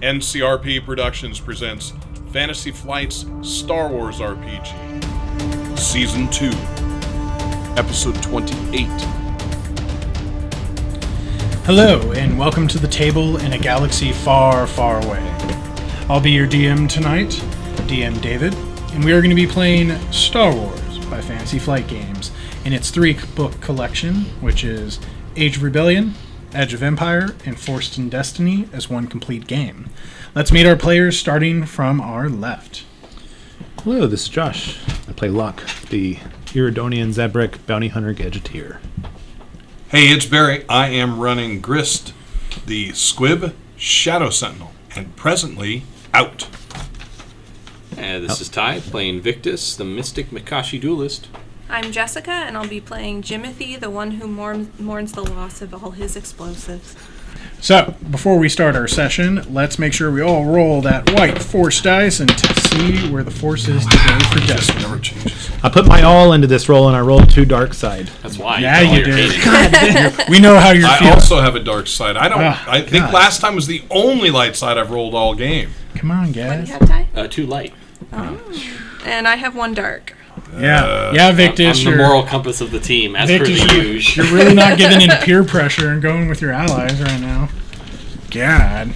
NCRP Productions presents Fantasy Flight's Star Wars RPG, Season 2, Episode 28. Hello, and welcome to the table in a galaxy far, far away. I'll be your DM tonight, DM David, and we are going to be playing Star Wars by Fantasy Flight Games in its 3-book collection, which is Age of Rebellion, Edge of Empire, and Forced in Destiny as one complete game. Let's meet our players starting from our left. Hello, this is Josh. I play Locke, the Iridonian Zabrak bounty hunter gadgeteer. Hey, it's Barry. I am running Grist, the Squib Shadow Sentinel, and presently out. And this is Ty, playing Victus, the Mystic Makashi Duelist. I'm Jessica, and I'll be playing Jimothy, the one who mourns the loss of all his explosives. So, before we start our session, let's make sure we all roll that white force dice and to see where the force is today for Destiny. Never changes. I put my all into this roll, and I rolled 2 dark side. That's why. Yeah, you you're did. hating. We know how you're I feeling. also have a dark side. I think God. last time was the only light side I've rolled all game. Come on, What do you guys. have, Ty? Too light. And I have one dark. Yeah, Victus, I'm the you're, moral compass of the team, as Victus, per the you're, usual. you're really not giving in peer pressure and going with your allies right now. God.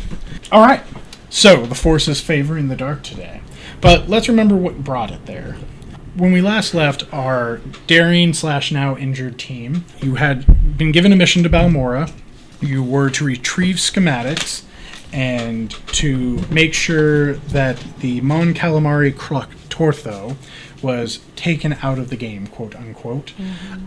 All right. So, the force is favoring the dark today. But let's remember what brought it there. When we last left our daring / now injured team, you had been given a mission to Balmora. You were to retrieve schematics and to make sure that the Mon Calamari Tortho was taken out of the game, quote unquote.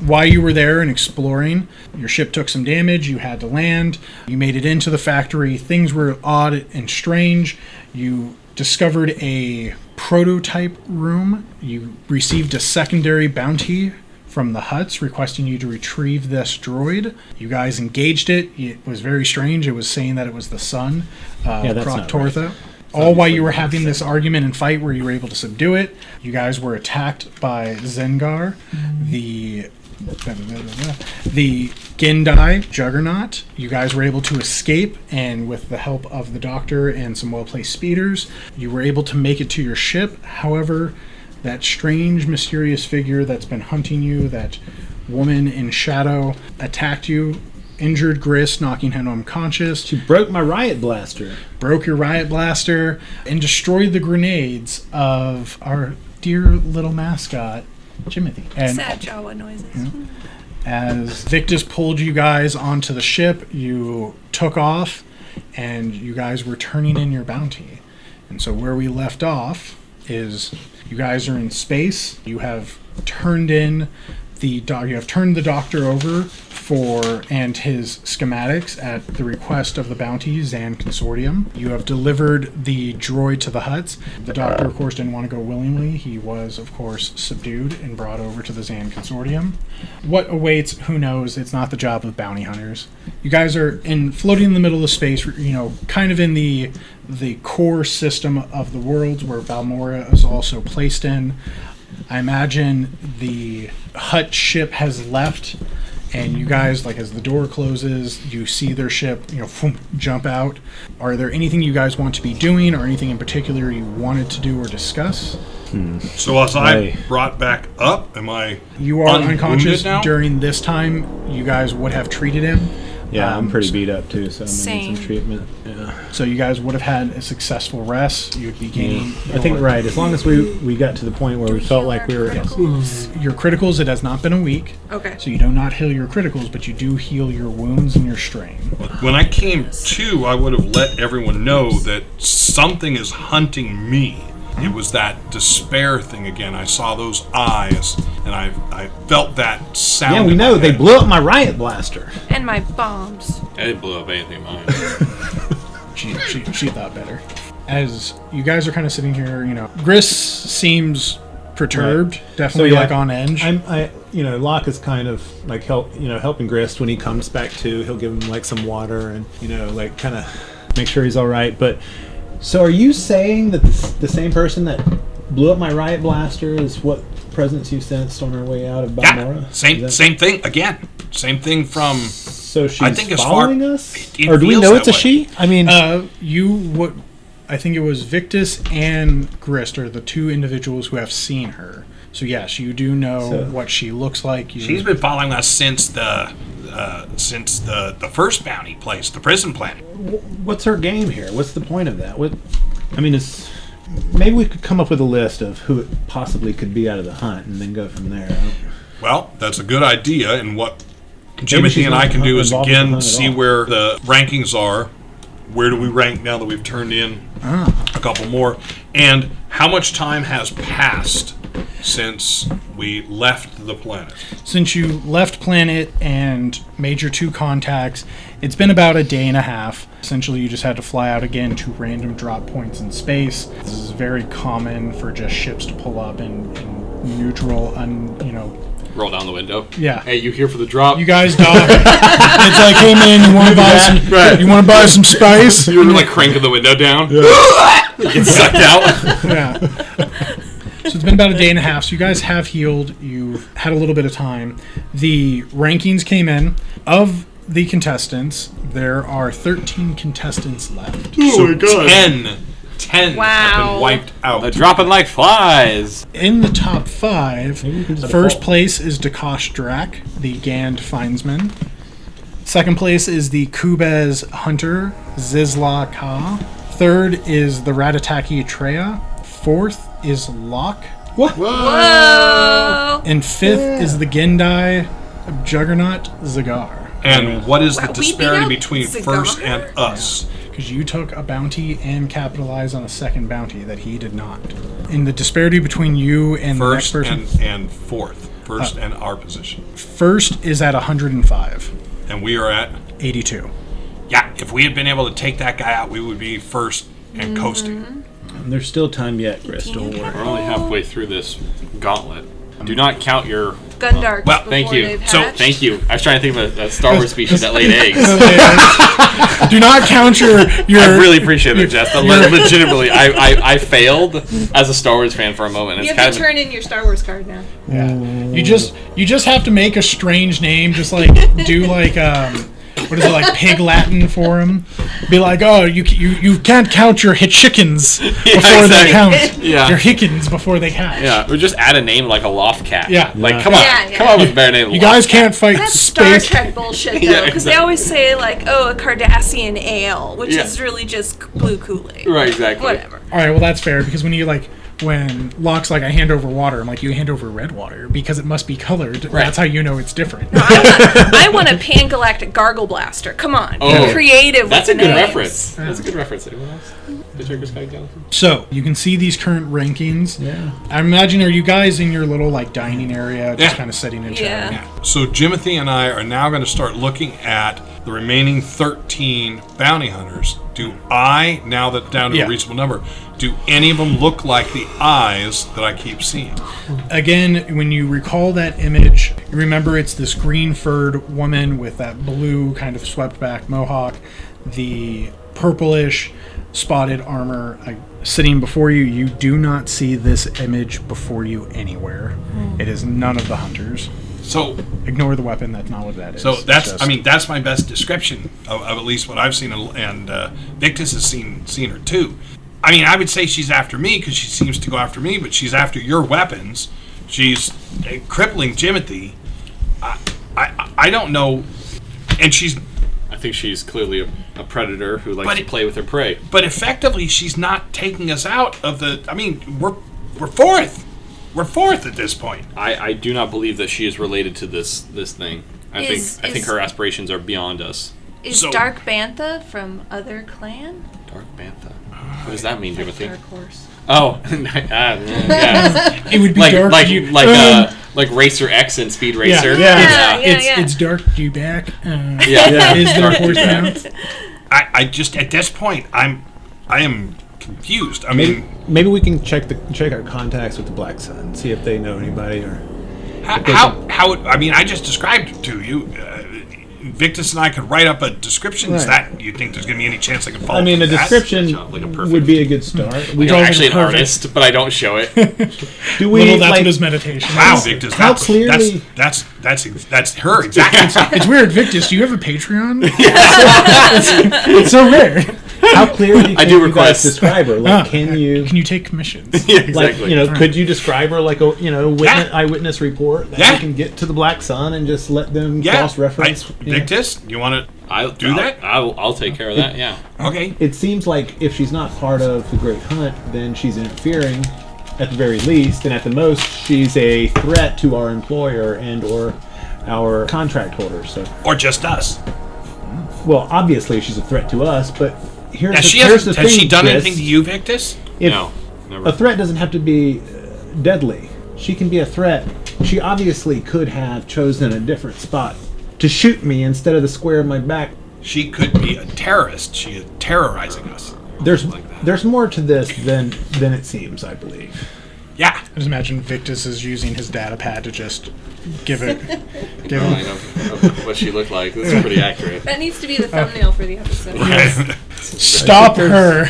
While you were there and exploring, your ship took some damage, you had to land, you made it into the factory, things were odd and strange, you discovered a prototype room, you received a secondary bounty from the Hutts requesting you to retrieve this droid. You guys engaged it. It was very strange. It was saying that it was the son, that's Croc not Tortho. right. All while you were having this argument and fight where you were able to subdue it, you guys were attacked by Zengar, the Gendai Juggernaut. You guys were able to escape, and with the help of the Doctor and some well-placed speeders, you were able to make it to your ship. However, that strange, mysterious figure that's been hunting you, that woman in shadow, attacked you, injured Grist, knocking him unconscious. She broke my riot blaster. Broke your riot blaster, and destroyed the grenades of our dear little mascot, Jimothy. And Sad Jawa noises. as Victus pulled you guys onto the ship, you took off, and you guys were turning in your bounty. And so where we left off is you guys are in space. You have turned in the Doctor over and his schematics at the request of the bounty Zan Consortium. You have delivered the droid to the Hutts. The Doctor, of course, didn't want to go willingly. He was, of course, subdued and brought over to the Zan Consortium. What awaits, who knows? It's not the job of bounty hunters. You guys are floating in the middle of space, kind of in the core system of the worlds where Balmora is also placed in. I imagine the Hutt ship has left, and you guys, as the door closes, you see their ship, jump out. Are there anything you guys want to be doing, or anything in particular you wanted to do or discuss? So as I brought back up, am I You are unwounded unconscious. now? During this time, you guys would have treated him. Yeah, I'm pretty beat up, too, so I'm going to Same. need some treatment. Yeah. So you guys would have had a successful rest. You would be gaining. I think, right, as long as we got to the point where we felt like we were... Your criticals, it has not been a week. Okay. So you do not heal your criticals, but you do heal your wounds and your strain. When I came to, I would have let everyone know that something is hunting me. It was that despair thing again. I saw those eyes, and I felt that sound. Yeah, we in my know. They head. blew up my riot blaster. And my bombs. I didn't blow up anything mine. She thought better. As you guys are kind of sitting here, Grist seems perturbed, definitely So, yeah, on edge. Locke is kind of helping Grist when he comes back to. He'll give him some water and kind of make sure he's all right. But so, are you saying that the same person that blew up my riot blaster is what presence you sensed on our way out of Balmora? Yeah, same thing again. Same thing from So she's I think as following far, us? it Or do we feels know that it's a way. she? I mean, I think it was Victus and Grist are the two individuals who have seen her. So yes, you do know what she looks like. She's been following us since the first bounty place, the prison planet. what's her game here? What's the point of that? Maybe we could come up with a list of who it possibly could be out of the hunt and then go from there. Well, that's a good idea, and what she's Jimothy and I not can do is involved with the again hunt at see all. where the rankings are. Where do we rank now that we've turned in a couple more? And how much time has passed since we left the planet? Since you left planet and made your 2 contacts, it's been about a day and a half. Essentially, you just had to fly out again to random drop points in space. This is very common for just ships to pull up in neutral, Roll down the window. Yeah. Hey, you here for the drop? You guys dock. It's like, hey man, you want to buy some? Right. You want to buy some spice? You were like cranking the window down. Get sucked out. Yeah. So it's been about a day and a half. So you guys have healed. You've had a little bit of time. The rankings came in. Of the contestants, there are 13 contestants left. Oh my god. 10 have Wow. been wiped out. They're dropping like flies. In the top 5, Maybe we can just first default. place is Dakash Drak, the Gand Findsman. Second place is the Kubez Hunter, Zizla Ka. Third is the Ratataki Treya. Fourth is Locke. Whoa! And fifth is the Gendai Juggernaut Zagar. And what is the Wow, we beat disparity out between Zagar? first and us? Because you took a bounty and capitalized on a second bounty that he did not. And the disparity between you and First the next person. and fourth. First and our position. First is at 105. And we are at... 82. Yeah, if we had been able to take that guy out, we would be first and coasting. There's still time yet, Grist. Don't worry. We're only halfway through this gauntlet. Do not count your... Gundarks Well, before thank you. they've So, hatched. Thank you. I was trying to think of a Star Wars species that laid eggs. Do not count your I really appreciate that, Jess. Legitimately, I failed as a Star Wars fan for a moment. You It's have kind to of turn in your Star Wars card now. Yeah. You just have to make a strange name, just like do like what is it, like pig Latin for him? Be like, oh, you can't count your chickens before they exactly. count. Yeah. Your hickens before they hatch. Yeah, or just add a name like a loft cat. Yeah. Like, Yeah. come on. Yeah, yeah. Come on with a better name. You guys can't fight That's Star space. Trek bullshit, though, Yeah, because they exactly. always say, like, oh, a Cardassian ale, which Yeah. is really just blue Kool-Aid. Right, exactly. Whatever. All right, well that's fair because when Locke's like, I hand over water, I'm like, you hand over red water because it must be colored. Right. That's how you know it's different. I want a pan-galactic gargle blaster. Come on. Oh, Be creative That's with a the good names. reference. That's a good reference. Anyone else? Hitchhiker's Guide to the Galaxy? So you can see these current rankings. Yeah. I imagine, are you guys in your little like dining area, just Yeah. kind of sitting and Yeah. chatting? Yeah. So Jimothy and I are now going to start looking at the remaining 13 bounty hunters. Do I, now that down to Yeah. a reasonable number, do any of them look like the eyes that I keep seeing? Again, when you recall that image, you remember it's this green-furred woman with that blue kind of swept-back mohawk, the purplish spotted armor sitting before you. You do not see this image before you anywhere. It is none of the hunters. So, Ignore the weapon. That's not what that is. so It's that's just- that's my best description of at least what I've seen, and Victus has seen her too. I mean, I would say she's after me because she seems to go after me, but she's after your weapons. She's crippling Jimothy. I don't know, and she's. I think she's clearly a predator who likes But to it- play with her prey. But effectively, she's not taking us out of the. I mean, we're fourth. We're fourth at this point. I do not believe that she is related to this thing. I Is- think is- her aspirations are beyond us. Is So- Dark Bantha from Other Clan? Dark Bantha. What does that mean, Jimothy? Dark Horse. Oh, yeah. It would be like dark. like you, like Racer X and Speed yeah, Racer. yeah, Yeah, it's yeah. it's dark. You back? Yeah. Is there Dark a horse Bantha. mount? I just at this point I am confused. I mean, Maybe we can check our contacts with the Black Sun, see if they know anybody or. how I mean, I just described it to you. Victus and I could write up a description. Is Right. that, you think there's going to be any chance I can follow I mean, a that? description Like a perfect- would be a good start. We I'm draw actually an perfect. artist, but I don't show it. do we Little, that's like, what his meditation Wow, is. Victus, How that's, clearly- that's her, exactly. It's weird, Victus. Do you have a Patreon? It's so rare. how clearly I can do you guys request. describe her? Like, can you? Can you take commissions? Yeah, Like, exactly. you know, could you describe her like a, Yeah. eyewitness report that Yeah. you can get to the Black Sun and just let them Yeah. cross-reference? Victus, you want I'll do that? I'll take care of that. Yeah. to? Okay. It seems like if she's not part of the Great Hunt, then she's interfering at the very least, and at the most, she's a threat to our employer and/or our contract holders. So, Or just us. well, obviously she's a threat to us, but here's Has the thing. has she done Chris. anything to you, Victus? If No, never. a threat doesn't have to be deadly. She can be a threat. She obviously could have chosen a different spot to shoot me instead of the square of my back. She could be a terrorist. She is terrorizing us. There's more to this than it seems, I believe. Yeah. I just imagine Victus is using his data pad to just give it. Give Drawing him. of what she looked like. This is pretty accurate. That needs to be the thumbnail for the episode. Stop her.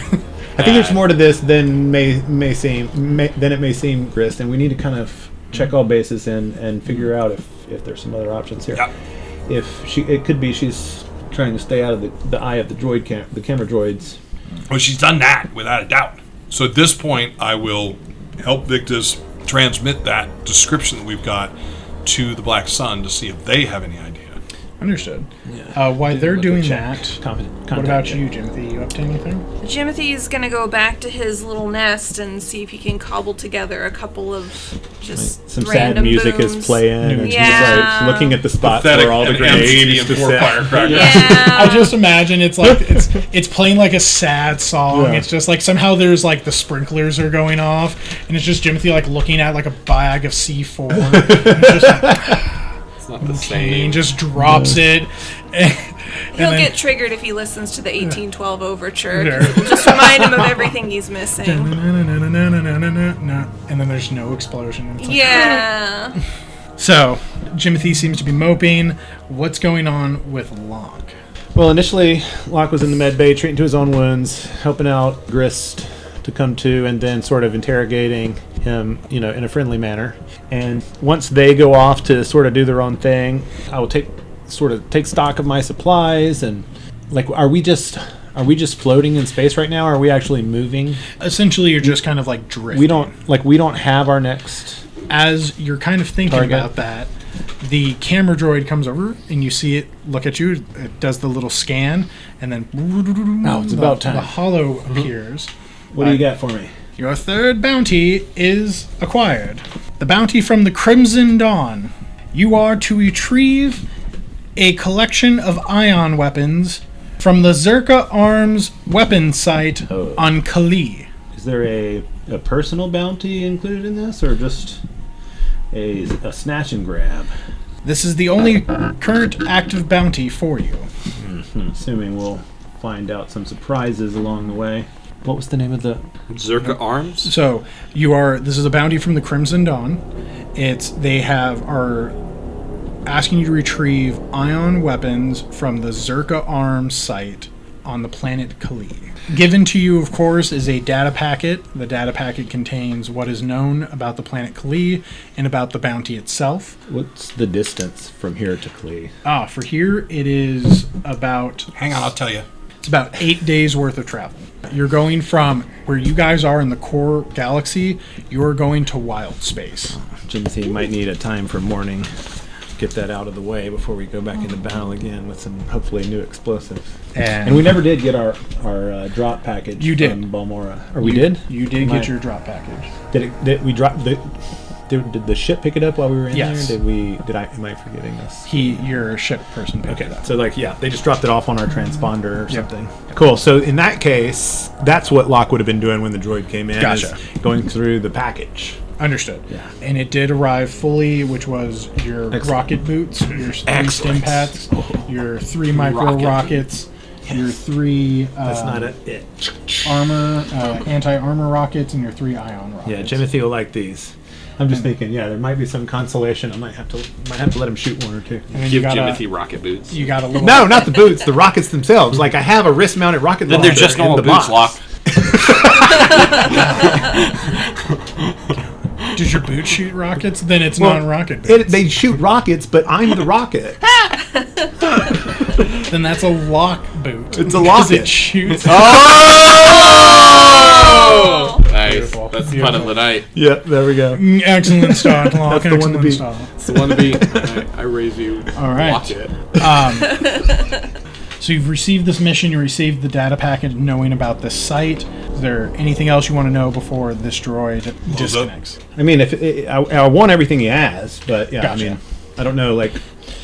I think there's more to this than it may seem, Grist, and we need to kind of check all bases and figure out if there's some other options here. Yep. It could be she's trying to stay out of the eye of the the camera droids. Well, she's done that without a doubt. So at this point, I will help Victus transmit that description that we've got to the Black Sun to see if they have any idea. Understood. While they're doing that, what about you, Jimothy? You up to anything? Jimothy's gonna go back to his little nest and see if he can cobble together a couple of just Some sad random music booms. is playing, and she's Yeah. like looking at the spots Pathetic where all the and grenades empty used and to four sit. firecrackers. Yeah. I just imagine it's like it's playing like a sad song. Yeah. It's just like somehow there's like the sprinklers are going off, and it's just Jimothy like looking at like a bag of C4. And it's just like, It's not the and same. just drops it. He'll then- get triggered if he listens to the 1812 overture. Sure. 'Cause it'll just remind him of everything he's missing. And then there's no explosion. And it's like, Yeah. So, Jimothy seems to be moping. What's going on with Locke? Well, initially, Locke was in the med bay treating to his own wounds, helping out Grist to come to, and then sort of interrogating him, in a friendly manner. And once they go off to sort of do their own thing, I will take stock of my supplies and like, are we just floating in space right now? Or are we actually moving? Essentially, you're just kind of like drifting. We don't have our next. As you're kind of thinking Target. about that, the camera droid comes over and you see it look at you. It does the little scan, and then It's about time. The hollow appears. What do you got for me? Your third bounty is acquired. The bounty from the Crimson Dawn. You are to retrieve a collection of ion weapons from the Zerka Arms weapons site Oh. on Kali. Is there a personal bounty included in this, or just a snatch and grab? This is the only current active bounty for you. Assuming we'll find out some surprises along the way. What was the name of the? Zerka arms? So this is a bounty from the Crimson Dawn. Are asking you to retrieve ion weapons from the Zerka Arms site on the planet Kali. Given to you, of course, is a data packet. The data packet contains what is known about the planet Kali and about the bounty itself. What's the distance from here to Klee? For here, it is about Hang on, I'll tell you. It's about 8 days worth of travel. You're going from where you guys are in the core galaxy, you're going to wild space. Jimothy might need a time for mourning. Get that out of the way before we go back into battle again with some hopefully new explosives. And we never did get our drop package. You did. From Balmora. Or we did? You did Am get I- your drop package. Did we drop the? Did the ship pick it up while we were in Yes. there? Am I forgetting this? Your ship person picked Okay, it up. so they just dropped it off on our transponder or Yep. something. Cool. So in that case, that's what Locke would have been doing when the droid came in. Gotcha. Is going through the package. Understood. Yeah. And it did arrive fully, which was your Excellent. rocket boots, your 3 stim Excellent. pads, your 3 micro Rocket. rockets, your 3 That's not it. armor, anti-armor rockets, and your 3 ion rockets. Yeah, Jimothy will like these. I'm just thinking, there might be some consolation. I might have to let him shoot one or two. And then Give you got Jimothy rocket boots. You got a little. No, not the boots. The rockets themselves. Like I have a wrist-mounted rocket Then launcher. they're just normal in the boots, box. Locke. Does your boot shoot rockets? Then it's non-rocket boots. They shoot rockets, but I'm the rocket. Then that's a lock boot. It's a because locket. It shoots. Oh! Nice. Beautiful. That's the fun of the night. Yep, there we go. Excellent start, Lock. That's the one to Excellent beat. start. It's the one to be. I raise you. All right. Watch it. So you've received this mission, you received the data packet knowing about this site. Is there anything else you want to know before this droid disconnects? I mean, I want everything he has, but Gotcha. I mean, I don't know. Like,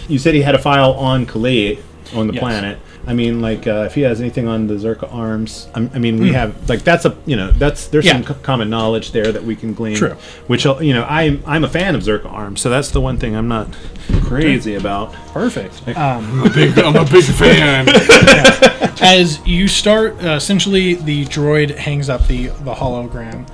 you said he had a file on Kali, on the Yes. planet. I mean, like, if he has anything on the Zerka arms, I mean, we have like there's some common knowledge there that we can glean. True. Which I'm a fan of Zerka arms, so that's the one thing I'm not crazy about. Perfect. I'm a big fan. As you start, essentially the droid hangs up the hologram,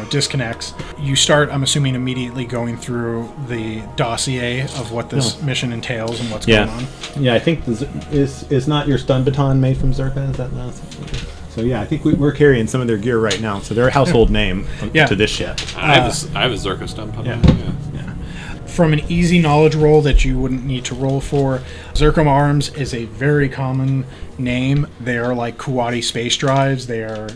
disconnects. You start, I'm assuming, immediately going through the dossier of what this mission entails and what's going on. Yeah, I think is not your stun baton made from Zerka? Is that not? So yeah, I think we're carrying some of their gear right now. So they're a household name to this ship. I have a Zerka stun pump. Yeah. From an easy knowledge roll that you wouldn't need to roll for, Zerkum Arms is a very common name. They are like Kuwati space drives. They are,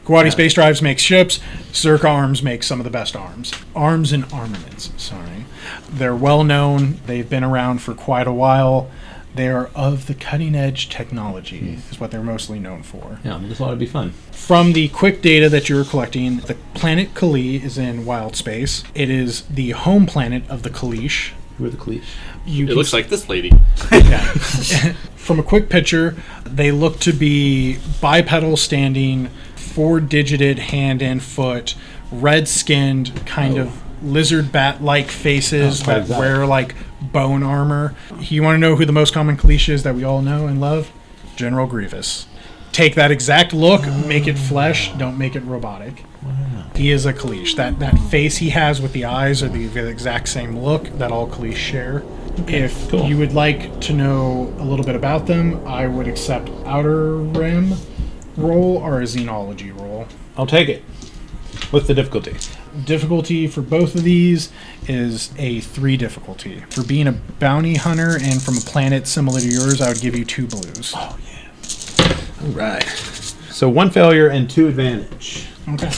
Kuwati space drives make ships. Zerka Arms makes some of the best arms. Arms and armaments, sorry. They're well known. They've been around for quite a while. They are of the cutting edge technology, is what they're mostly known for. Yeah, this ought to be fun. From the quick data that you're collecting, the planet Kali is in wild space. It is the home planet of the Kalish. Who are the Kalish? It looks like this lady. From a quick picture, they look to be bipedal standing, 4-digited hand and foot, red-skinned, kind of lizard bat-like faces quite that exotic. wear like bone armor. You want to know who the most common Kalish is that we all know and love? General Grievous. Take that exact look, make it flesh, don't make it robotic. Wow. He is a Kalish. That face he has with the eyes are the exact same look that all Kalish share. If you would like to know a little bit about them, I would accept Outer Rim roll or a Xenology roll. I'll take it. What's the difficulty? Difficulty for both of these is a 3 difficulty. For being a bounty hunter and from a planet similar to yours, I would give you 2 blues. Oh, yeah. All right. So 1 failure and 2 advantage. Okay.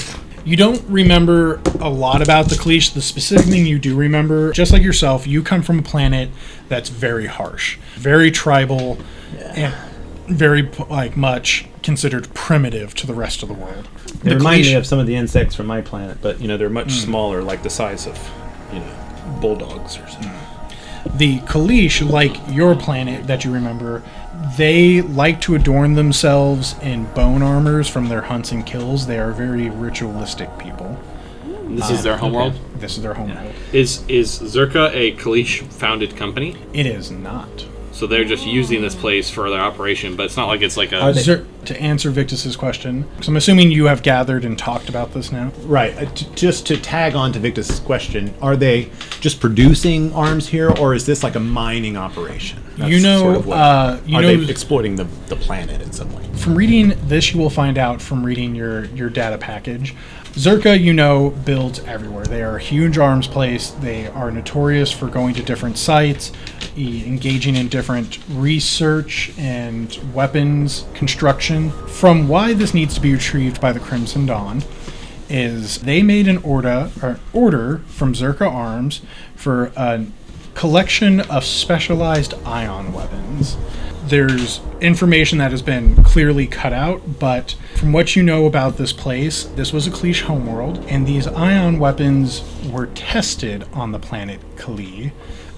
You don't remember a lot about the Kalish. The specific thing you do remember, just like yourself, you come from a planet that's very harsh, very tribal, and very much considered primitive to the rest of the world. They The remind Kalish- me of some of the insects from my planet, but they're much smaller, like the size of bulldogs or something. The Kalish, like your planet that you remember, they like to adorn themselves in bone armors from their hunts and kills. They are very ritualistic people. This is their homeworld. This is their homeworld. Is Zerka a Kalish founded company? It is not. So they're just using this place for their operation, but it's not like it's like a. To answer Victus's question, so I'm assuming you have gathered and talked about this now. Right. Just to tag on to Victus' question, are they just producing arms here, or is this like a mining operation? That's are they exploiting the planet in some way? From reading this, you will find out from reading your data package. Zerka, builds everywhere. They are a huge arms place. They are notorious for going to different sites, engaging in different research and weapons construction. From why this needs to be retrieved by the Crimson Dawn is they made an order from Zerka Arms for a collection of specialized ion weapons. There's information that has been clearly cut out, but from what you know about this place, this was a Kalish homeworld, and these ion weapons were tested on the planet Kali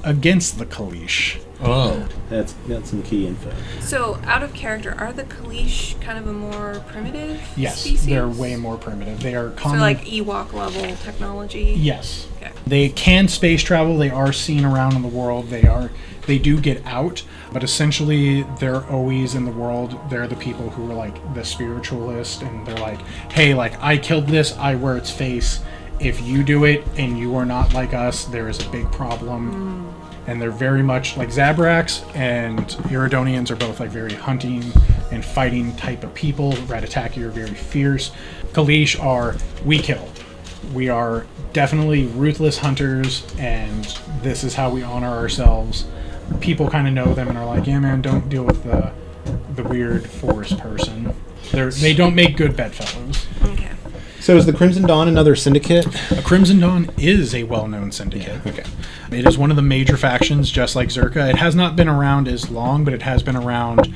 against the Kalish. Oh, that's some key info. So, out of character, are the Kalish kind of a more primitive Yes, species? they're way more primitive. They are So, common. like Ewok level technology? Yes. Okay. They can space travel. They are seen around in the world. They do get out, but essentially they're always in the world. They're the people who are like the spiritualist, and they're like, hey, like I killed this, I wear its face, if you do it and you are not like us, there is a big problem. And they're very much like Zabraks and Iridonians are both like very hunting and fighting type of people. Ratataki are very fierce. Kalish are, we kill. We are definitely ruthless hunters, and this is how we honor ourselves. People kind of know them and are like, yeah, man, don't deal with the weird forest person. They don't make good bedfellows. Okay. So is the Crimson Dawn another syndicate? A Crimson Dawn is a well-known syndicate. Okay. It is one of the major factions, just like Zerka. It has not been around as long, but it has been around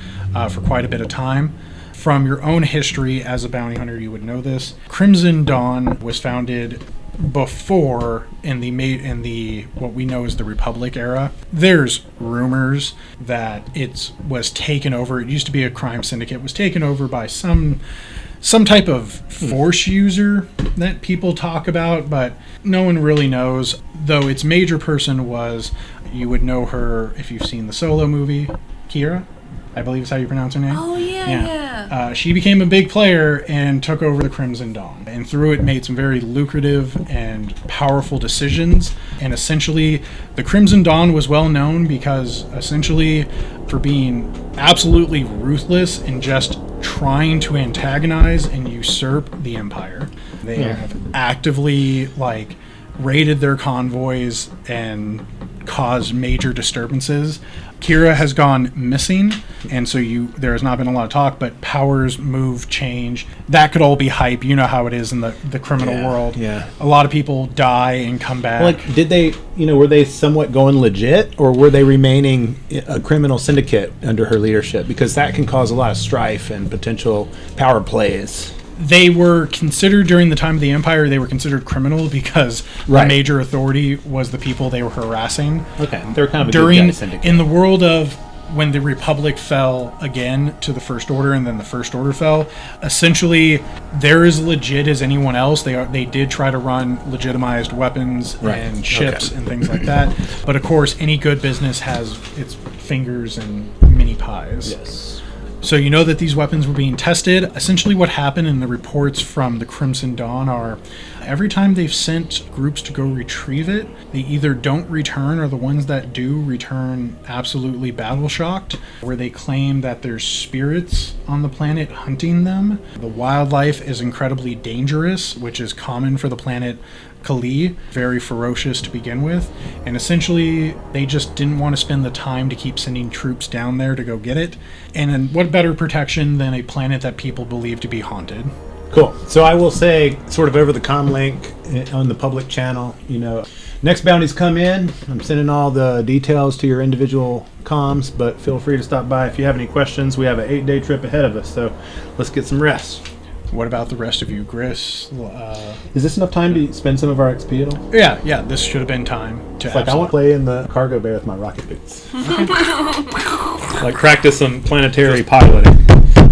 for quite a bit of time. From your own history as a bounty hunter, you would know this. Crimson Dawn was founded before in the what we know as the Republic era. There's rumors that it was taken over. It used to be a crime syndicate. Was taken over by some type of force user that people talk about, but no one really knows. Though its major person was, you would know her if you've seen the Solo movie, Kira, I believe is how you pronounce her name. Oh, yeah. She became a big player and took over the Crimson Dawn, and through it made some very lucrative and powerful decisions. And essentially, the Crimson Dawn was well known because essentially for being absolutely ruthless and just trying to antagonize and usurp the Empire. They have actively raided their convoys and caused major disturbances. Kira has gone missing, and so there has not been a lot of talk, but powers move, change. That could all be hype. You know how it is in the criminal world. Yeah. A lot of people die and come back. Did they, were they somewhat going legit, or were they remaining a criminal syndicate under her leadership? Because that can cause a lot of strife and potential power plays. They were considered, during the time of the Empire, they were considered criminal because the major authority was the people they were harassing. Okay, they were kind of a good guy syndicate. In the world of when the Republic fell again to the First Order, and then the First Order fell, essentially they're as legit as anyone else. They did try to run legitimized weapons and ships and things like that. But of course, any good business has its fingers and mini pies. Yes. So you know that these weapons were being tested. Essentially what happened in the reports from the Crimson Dawn are every time they've sent groups to go retrieve it, they either don't return, or the ones that do return absolutely battle-shocked, where they claim that there's spirits on the planet hunting them. The wildlife is incredibly dangerous, which is common for the planet Kali, very ferocious to begin with, and essentially they just didn't want to spend the time to keep sending troops down there to go get it. And then what better protection than a planet that people believe to be haunted? Cool. So I will say, sort of over the comm link on the public channel, next bounties come in. I'm sending all the details to your individual comms, but feel free to stop by if you have any questions. We have an 8-day trip ahead of us, so let's get some rest. What about the rest of you, Grist? Is this enough time to spend some of our XP at all? Yeah, this should have been time to I want to play in the cargo bay with my rocket boots. Practice some planetary piloting.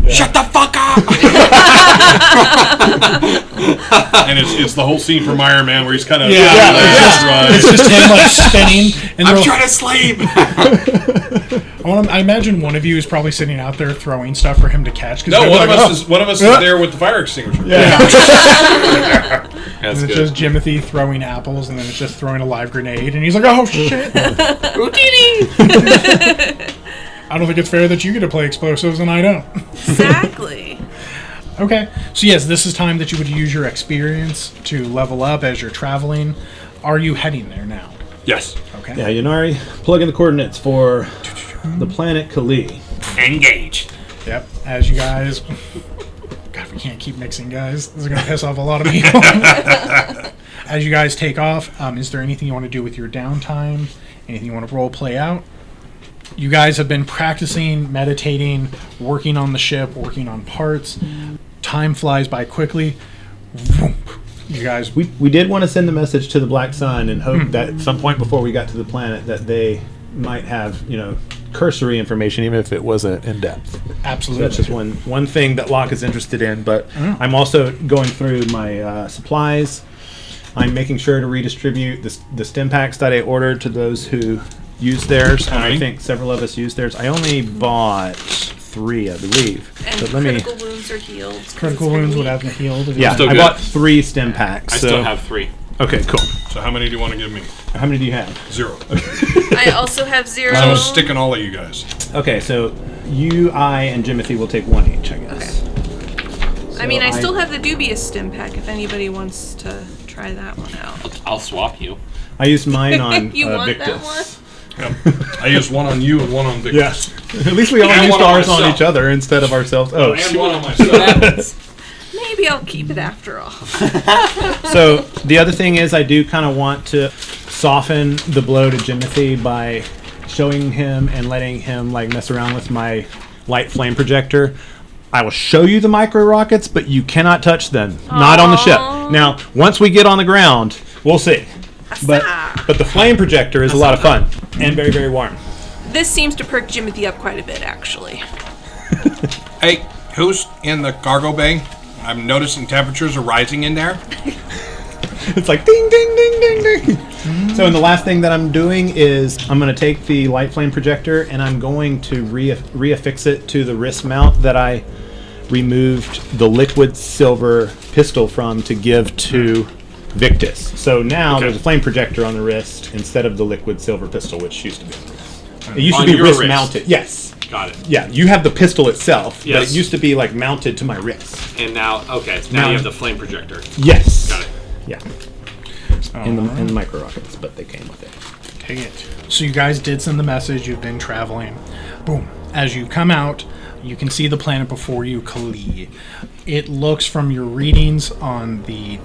Shut the fuck up! And it's the whole scene from Iron Man where he's kind of It's just him spinning. And I'm trying to sleep. I imagine one of you is probably sitting out there throwing stuff for him to catch. No, one of us is there with the fire extinguisher. That's good. Just Jimothy throwing apples, and then it's just throwing a live grenade, and he's like, "Oh shit!" I don't think it's fair that you get to play explosives and I don't. Exactly. Okay, so yes, this is time that you would use your experience to level up as you're traveling. Are you heading there now? Yes. Okay. Yeah, Yunari, plug in the coordinates for the planet Kali. Engage. Yep. As you guys... God, we can't keep mixing, guys. This is going to piss off a lot of people. As you guys take off, is there anything you want to do with your downtime? Anything you want to role play out? You guys have been practicing, meditating, working on the ship, working on parts. Time flies by quickly. You guys... We did want to send the message to the Black Sun and hope that at some point before we got to the planet that they might have, cursory information, even if it wasn't in depth. Absolutely. So that's just one thing that Locke is interested in, but I'm also going through my supplies. I'm making sure to redistribute the stim packs that I ordered to those who used theirs, and I think several of us used theirs. I only bought 3, I believe. And But critical wounds are healed. 'cause Critical it's been wounds would weak. have been healed. If Yeah, you Still I good. bought 3 stim packs. I still have 3. Okay, cool. So how many do you want to give me? How many do you have? 0. I also have 0. I was sticking all of you guys. Okay, so you, I, and Jimothy will take 1 each, I guess. I mean, I So still have the dubious stim pack if anybody wants to try that one out. I'll swap you. I used mine on You want Victus. that one? Yep. I used one on you and one on Victus. Yes. At least we all And used one on ours on myself. each other instead of ourselves. Oh, And one on myself. Maybe I'll keep it after all. So the other thing is I do kind of want to soften the blow to Jimothy by showing him and letting him like mess around with my light flame projector. I will show you the micro rockets, but you cannot touch them. Not on the ship. Now, once we get on the ground, we'll see. But the flame projector is a lot of fun and very, very warm. This seems to perk Jimothy up quite a bit, actually. Hey, who's in the cargo bay? I'm noticing temperatures are rising in there. It's like ding, ding, ding, ding, ding. So, and the last thing that I'm doing is I'm going to take the light flame projector and I'm going to reaffix it to the wrist mount that I removed the liquid silver pistol from to give to Victus. So now there's a flame projector on the wrist instead of the liquid silver pistol, which used to be on the wrist. It used On to be your wrist wrist. mounted. Yes. Got it. Yeah, you have the pistol itself, but Yes. it used to be like mounted to my wrist. And now, okay, Now- now you have the flame projector. Yes. Got it. Yeah. In the micro rockets, but they came with it. Take it. So you guys did send the message. You've been traveling. Boom. As you come out, you can see the planet before you, Kali. It looks from your readings on the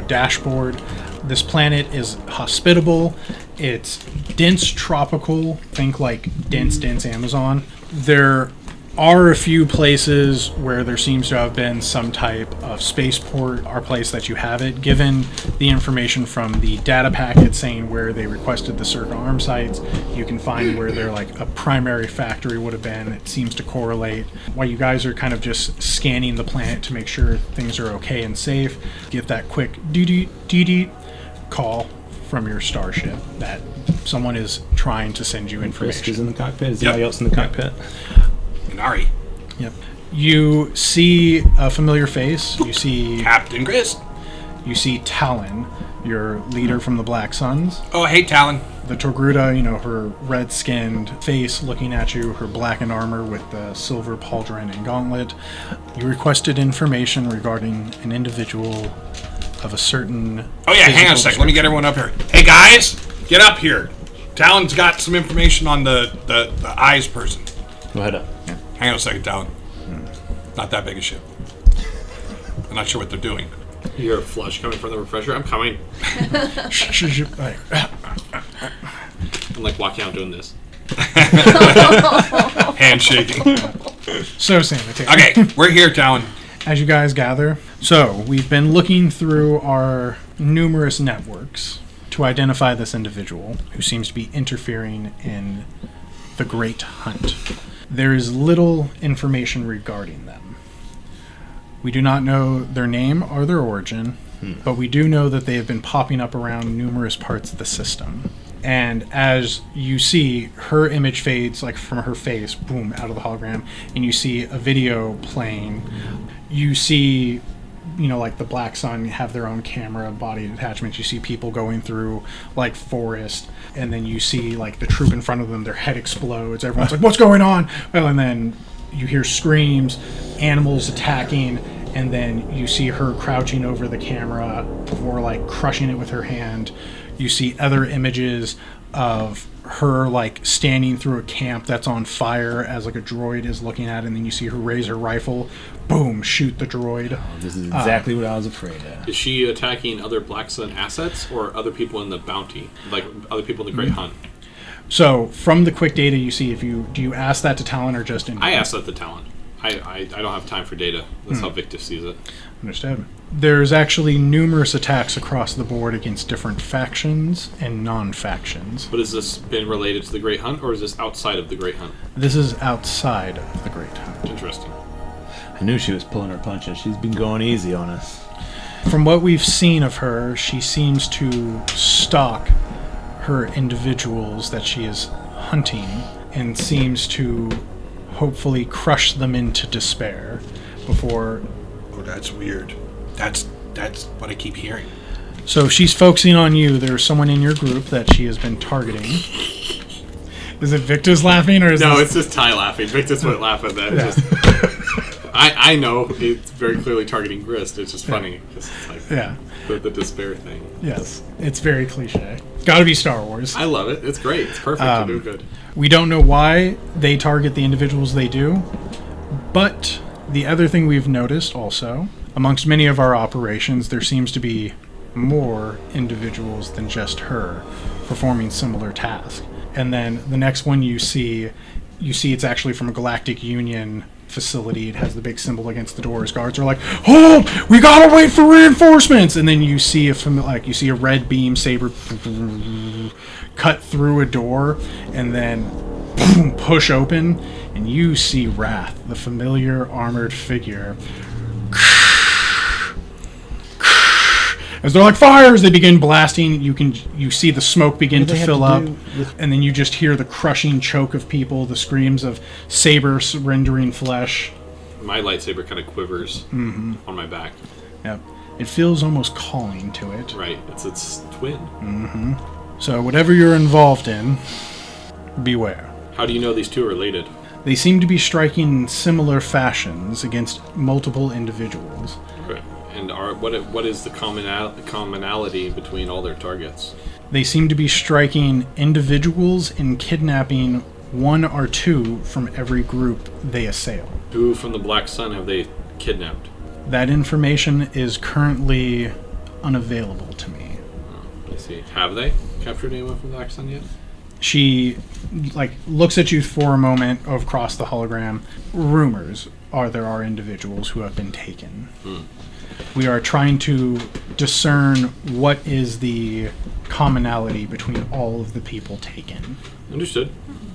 dashboard. This planet is hospitable. It's dense tropical. Think like dense Amazon. There are a few places where there seems to have been some type of spaceport or place that you have it. Given the information from the data packet saying where they requested the certain arm sites, you can find where their like a primary factory would have been. It seems to correlate. While you guys are kind of just scanning the planet to make sure things are okay and safe, get that quick dee call from your starship that someone is trying to send you Grist information. is in the cockpit. Is Yep. anybody else in the cockpit? Nari. Yep. You see a familiar face. You see Captain Grist. Talon, your leader from the Black Suns. Oh, hey, Talon. The Torgruda, her red-skinned face looking at you, her blackened armor with the silver pauldron and gauntlet. You requested information regarding an individual of a certain... Oh, yeah, hang on a second. Let me get everyone up here. Hey, guys, get up here. Talon's got some information on the eyes person. Go ahead up. Hang on a second, Talon. Not that big a ship. I'm not sure what they're doing. You hear a flush coming from the refresher. I'm coming. I'm like walking out doing this. Handshaking. So sanitary. Okay, we're here, Talon. As you guys gather, so we've been looking through our numerous networks to identify this individual who seems to be interfering in the Great Hunt. There is little information regarding them. We do not know their name or their origin, but we do know that they have been popping up around numerous parts of the system. And as you see, her image fades like from her face, boom, out of the hologram, and you see a video playing. You see, like the Black Sun have their own camera body attachments. You see people going through like forest, and then you see like the troop in front of them, their head explodes. Everyone's like, what's going on? Well, and then you hear screams, animals attacking, and then you see her crouching over the camera or like crushing it with her hand. You see other images of her like standing through a camp that's on fire as like a droid is looking at it, and then you see her raise her rifle, boom, shoot the droid. This is exactly what I was afraid of. Is she attacking other Black Sun assets or other people in the bounty? Like other people in the Great Hunt? So from the quick data you see, do you ask that to Talon or just in? I asked that to Talon. I don't have time for data. That's how Victus sees it. Understood. There's actually numerous attacks across the board against different factions and non-factions. But has this been related to the Great Hunt, or is this outside of the Great Hunt? This is outside of the Great Hunt. Interesting. I knew she was pulling her punches. She's been going easy on us. From what we've seen of her, she seems to stalk her individuals that she is hunting and seems to hopefully crush them into despair before... Oh, that's weird. That's what I keep hearing. So she's focusing on you. There's someone in your group that she has been targeting. Is it Victus laughing, or is No, this... it's just Ty laughing. Victus wouldn't laugh at that. Yeah. Just, I know it's very clearly targeting Grist. It's just funny. Just like Yeah. the despair thing. Yes. It's very cliche. Got to be Star Wars. I love it. It's great. It's perfect. You do good. We don't know why they target the individuals they do, but the other thing we've noticed also, amongst many of our operations, there seems to be more individuals than just her performing similar tasks. And then the next one you see it's actually from a Galactic Union facility. It has the big symbol against the doors. Guards are like, "Hold! We gotta wait for reinforcements!" And then you see a red beam saber cut through a door, and then boom, push open, and you see Wrath, the familiar armored figure. As they're like fires, they begin blasting. You see the smoke begin to fill up, and then you just hear the crushing choke of people, the screams of saber rendering flesh. My lightsaber kind of quivers on my back. Yep, it feels almost calling to it. Right, it's its twin. So whatever you're involved in, beware. How do you know these two are related? They seem to be striking in similar fashions against multiple individuals. Right. And what is the commonality between all their targets? They seem to be striking individuals and kidnapping one or two from every group they assail. Who from the Black Sun have they kidnapped? That information is currently unavailable to me. Oh, I see. Have they captured anyone from the Black Sun yet? She looks at you for a moment across the hologram. Rumors are there are individuals who have been taken. We are trying to discern what is the commonality between all of the people taken. Understood.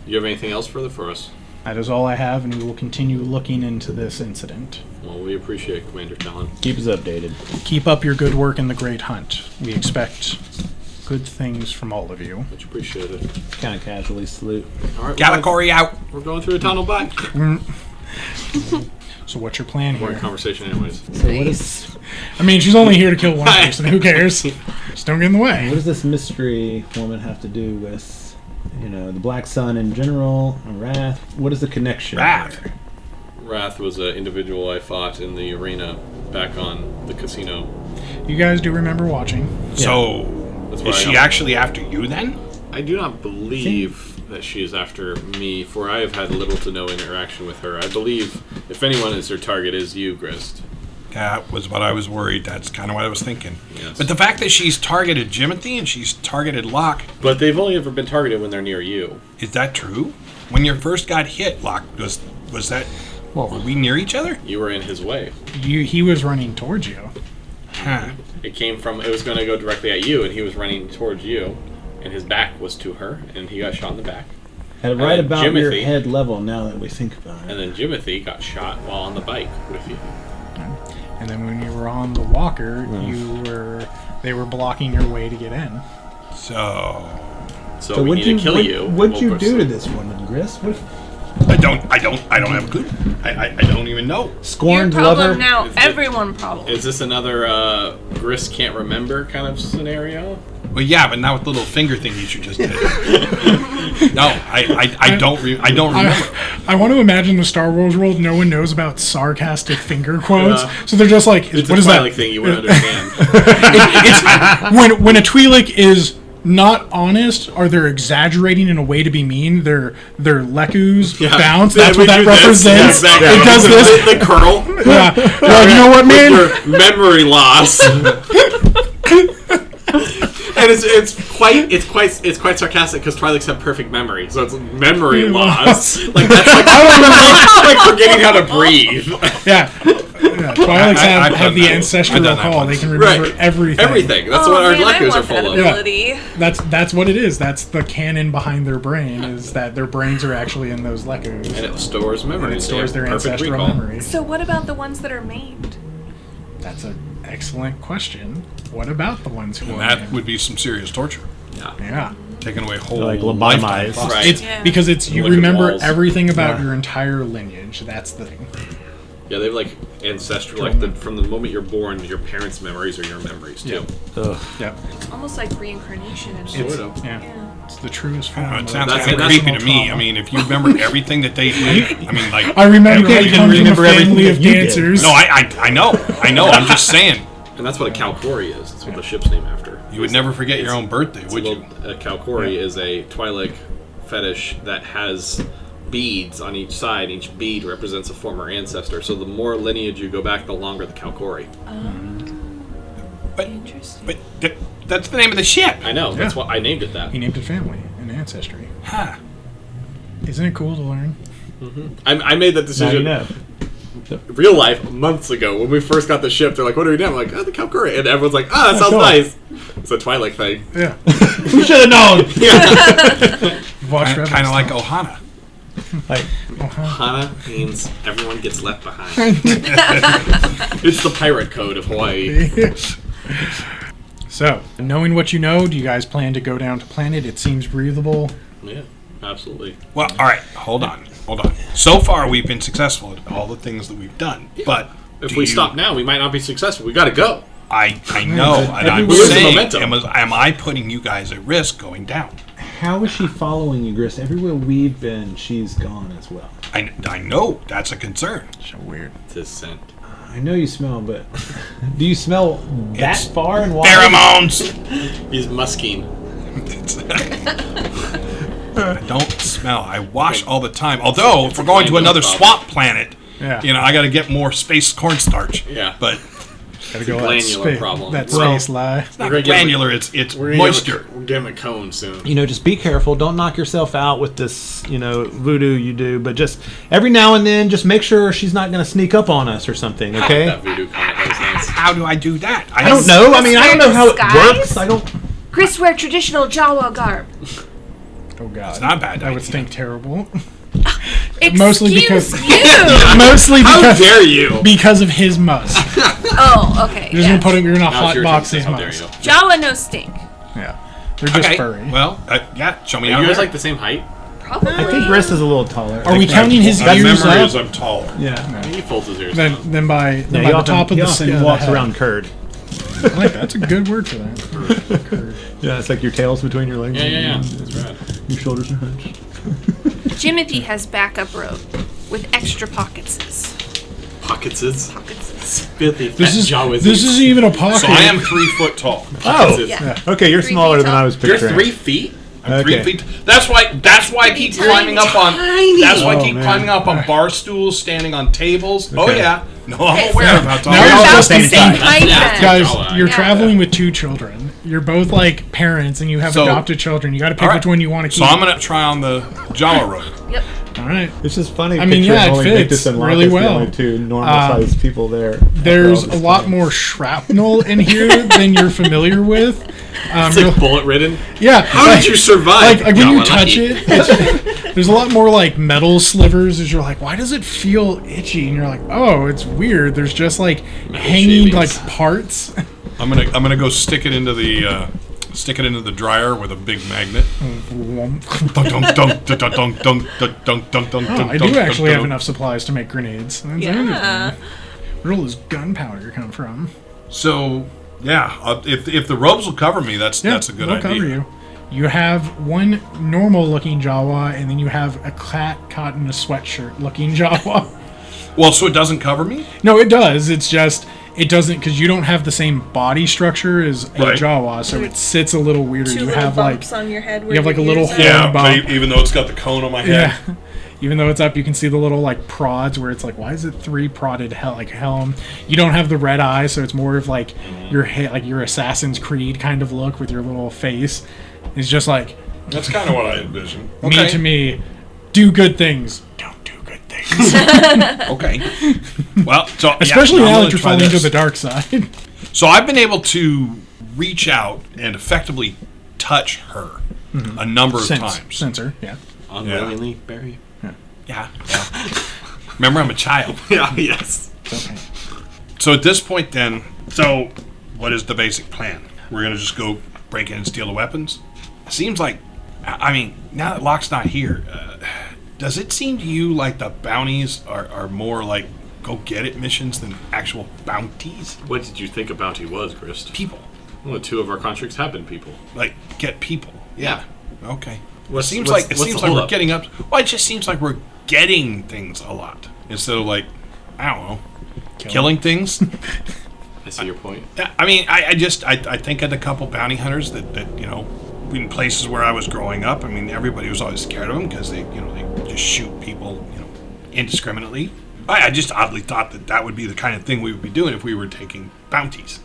You have anything else further for us? That is all I have, and we will continue looking into this incident. Well, we appreciate it, Commander Talon. Keep us updated. Keep up your good work in the Great Hunt. We expect good things from all of you. Much appreciated. Kind of casually salute. All right, Gallicory out. we're going through a tunnel back. So what's your plan Boring here? conversation anyways. So what is I mean, she's only here to kill one person. Who cares? Just don't get in the way. what does this mystery woman have to do with, the Black Sun in general, and Wrath? What is the connection? Wrath. Wrath was an individual I fought in the arena back on the casino. You guys do remember watching. So, That's why is I she don't- actually after you then? I do not believe that she is after me, for I have had little to no interaction with her. I believe, if anyone is her target, is you, Grist. That was what I was worried. That's kind of what I was thinking. Yes. But the fact that she's targeted Jimothy and she's targeted Locke, But they've only ever been targeted when they're near you. is that true? When you first got hit, Locke, was that... were we near each other? You were in his way. He was running towards you. Huh. It was going to go directly at you, and he was running towards you, and his back was to her, and he got shot in the back. At right then about your Jimothy- head level, now that we think about it. And then Jimothy got shot while on the bike with you. And then when you were on the walker, they were blocking your way to get in. So... So we need to kill you. What'd you do to this woman, Grist? What I don't have a clue. I don't even know. scorned Your problem lover? now, Is it- everyone problem. Is this another Grist can't remember kind of scenario? Well, yeah, but now with the little finger thing you just did. No, I don't remember. I want to imagine the Star Wars world. No one knows about sarcastic finger quotes, so they're just like, It's "What a is that?" Twi'lek thing you wouldn't understand. It's when a Twi'lek is not honest, or they're exaggerating in a way to be mean. Their lekus bounce. That's what that represents. Yeah, exactly. It does this. The curl. Yeah. Well, you know what, man? Your memory loss. And it's quite sarcastic because Twi'leks have perfect memory, so it's memory loss. Like that's like forgetting how to breathe. Yeah. Twi'leks I've have done the that. ancestral I've done that recall. They once. can remember Right. everything. Everything. That's what our man, I lekus are want full that of. ability. That's what it is. That's the canon behind their brain, is that their brains are actually in those lekus. And it stores And memories. it stores They their have perfect ancestral recall. memories. So what about the ones that are maimed? That's an excellent question. What about the ones who And are that named? would be some serious torture. Yeah. Yeah. Taking away whole Like lifetime lobotomized. costs. Right. It's Yeah. because it's you Like the remember walls. everything about Yeah. your entire lineage. That's the thing. Yeah, they have like ancestral, from the moment you're born, your parents' memories are your memories too. Ugh. Yeah, Almost like reincarnation. In a way. Sort of. yeah. Yeah. It's the truest Oh, form. it sounds That's- kind of that's creepy to me. I mean, if you remembered everything that they did, I mean, like, I remember You I can't even come from a remember everything family that of you did. dancers. no, I know. I'm just saying, And that's what a Kalkori is. That's what the ship's named after. you would never forget your own birthday, would you? A Kalkori is a Twi'lek fetish that has beads on each side. Each bead represents a former ancestor. So the more lineage you go back, the longer the Kalkori. But, Interesting. but that's the name of the ship. I know. That's Yeah. why I named it that. He named it family and ancestry. Huh. Isn't it cool to learn? I made that Now decision. you know. Real life months ago when we first got the ship. They're like, "What are we doing?" I'm like, "Oh, the Kalkori," and everyone's like, "Oh, that sounds cool. nice." It's a Twi'lek thing. Yeah. We should have known. Watch Kind of like Ohana. Like, Hana means everyone gets left behind. It's the pirate code of Hawaii. So, knowing what you know, do you guys plan to go down to planet? It seems breathable. Yeah, absolutely. Well, all right, hold on. So far, we've been successful at all the things that we've done, but If we stop now, we might not be successful. We got to go. I know, and I'm We lose the saying, momentum. am I putting you guys at risk going down? how is she following you, Grist? Everywhere we've been, she's gone as well. I know that's a concern. So weird. It's his scent. I know you smell, but do you smell that It's far and wide? Pheromones. He's musking. I don't smell. I wash all the time. Although, if we're going to another swamp planet, Yeah. I got to get more space cornstarch. Yeah. But Gotta a go glandular problem. That Well, space lie. it's not We're gonna get granular. It's We're gonna moisture. We're getting a cone soon. You know, just be careful. Don't knock yourself out with this, voodoo you do. But just every now and then, just make sure she's not going to sneak up on us or something, okay? That voodoo comet. That was nice. How do I do that? I don't know. I mean, I don't know how it Disguise? works. I don't... Chris wear traditional Jawa garb. Oh god. It's not a bad That would idea. stink terrible. Mostly because- you. Mostly How because dare you? because of his musk. Oh, okay. You're just gonna put him. You're gonna Now it's hot your box turn. his How dare musk. you? Jawa no stink. Yeah. They're just Okay. furry. Well, yeah. Show me Are how you guys they're- like the same height? Probably. I think Grist is a little taller. Are we counting his My ears memory up? is I'm taller. Yeah. He folds his ears. Then down. by Yeah, the he often, top of he the often skin. walks around curd. I like that. That's a good word for that. Curd. Yeah, it's like your tail's between your legs. Yeah. That's right. Your shoulders are hunched. Jimothy has backup rope with extra pocketses. Pocketses. Pocketses. Filthy This is Jawas. this isn't even a pocket. So I am 3 foot tall. Oh! Yeah. Okay, you're 3 smaller feet than tall. I was You're picturing. 3 feet? I'm Okay. 3 feet. That's why I keep You're climbing up on. tiny. That's why I Oh, keep man. climbing up on bar stools, standing on tables. Oh Okay. yeah. No, I'm aware of how tall. Now I you're am. all About the the same same size. height Yeah. then. Guys, Jawa. you're Yeah. traveling with 2 children. You're both like parents, and you have So- adopted children. You got to pick All right. which one you want to So keep. I'm gonna try on the Jawa rope. Yep. All right. It's just funny. I mean, picturing yeah, it only fits Victus and Locke really as well. The only 2 normal-sized people there. There's After a all lot this time. more shrapnel in here than you're familiar with. It's like bullet ridden. Yeah. How did you survive? Like when you Jawa touch Lucky? it, there's a lot more like metal slivers. As you're like, why does it feel itchy? And you're like, oh, it's weird. There's just like hanging shavings. like parts. I'm gonna go stick it into the dryer with a big magnet. Oh, I do actually have enough supplies to make grenades. That's Yeah. everything. Where will this gunpowder come from? So yeah, if the robes will cover me, that's a good they'll idea. cover you. You have one normal-looking Jawa, and then you have a cat caught in a sweatshirt-looking Jawa. Well, so it doesn't cover me. No, it does. It's just it doesn't because you don't have the same body structure as a Right. Jawa, so it sits a little weirder. Two You little have like bumps on your head. Where you have, like, your a little ears are. hole. Yeah, bump. but even though it's got the cone on my head. yeah. Even though it's up, you can see the little like prods where it's like, why is it 3 prodded helm? You don't have the red eye, so it's more of like your like your Assassin's Creed kind of look with your little face. It's just like That's kind of what I envision. me to me, do good things. Don't do good things. Okay. Well, so Especially yeah, I'm now gonna that you're try falling this. to the dark side. So I've been able to reach out and effectively touch her a number of times. Sensor, yeah. Unwillingly, Barry. Yeah. Remember, I'm a child. Yeah, yes. Okay. So at this point, then, so what is the basic plan? We're gonna just go break in and steal the weapons. Seems like I mean, now that Locke's not here, does it seem to you like the bounties are more like go-get-it missions than actual bounties? What did you think a bounty was, Grist? People. Well, 2 of our contracts have been people. Like, get people. Yeah. Okay. What's It seems the like hold we're up? getting up. Well, it just seems like we're getting things a lot instead of like, I don't know, killing things. I see your point. I mean, I think of a couple bounty hunters that in places where I was growing up. I mean, everybody was always scared of them because they just shoot people indiscriminately. I just oddly thought that would be the kind of thing we would be doing if we were taking bounties.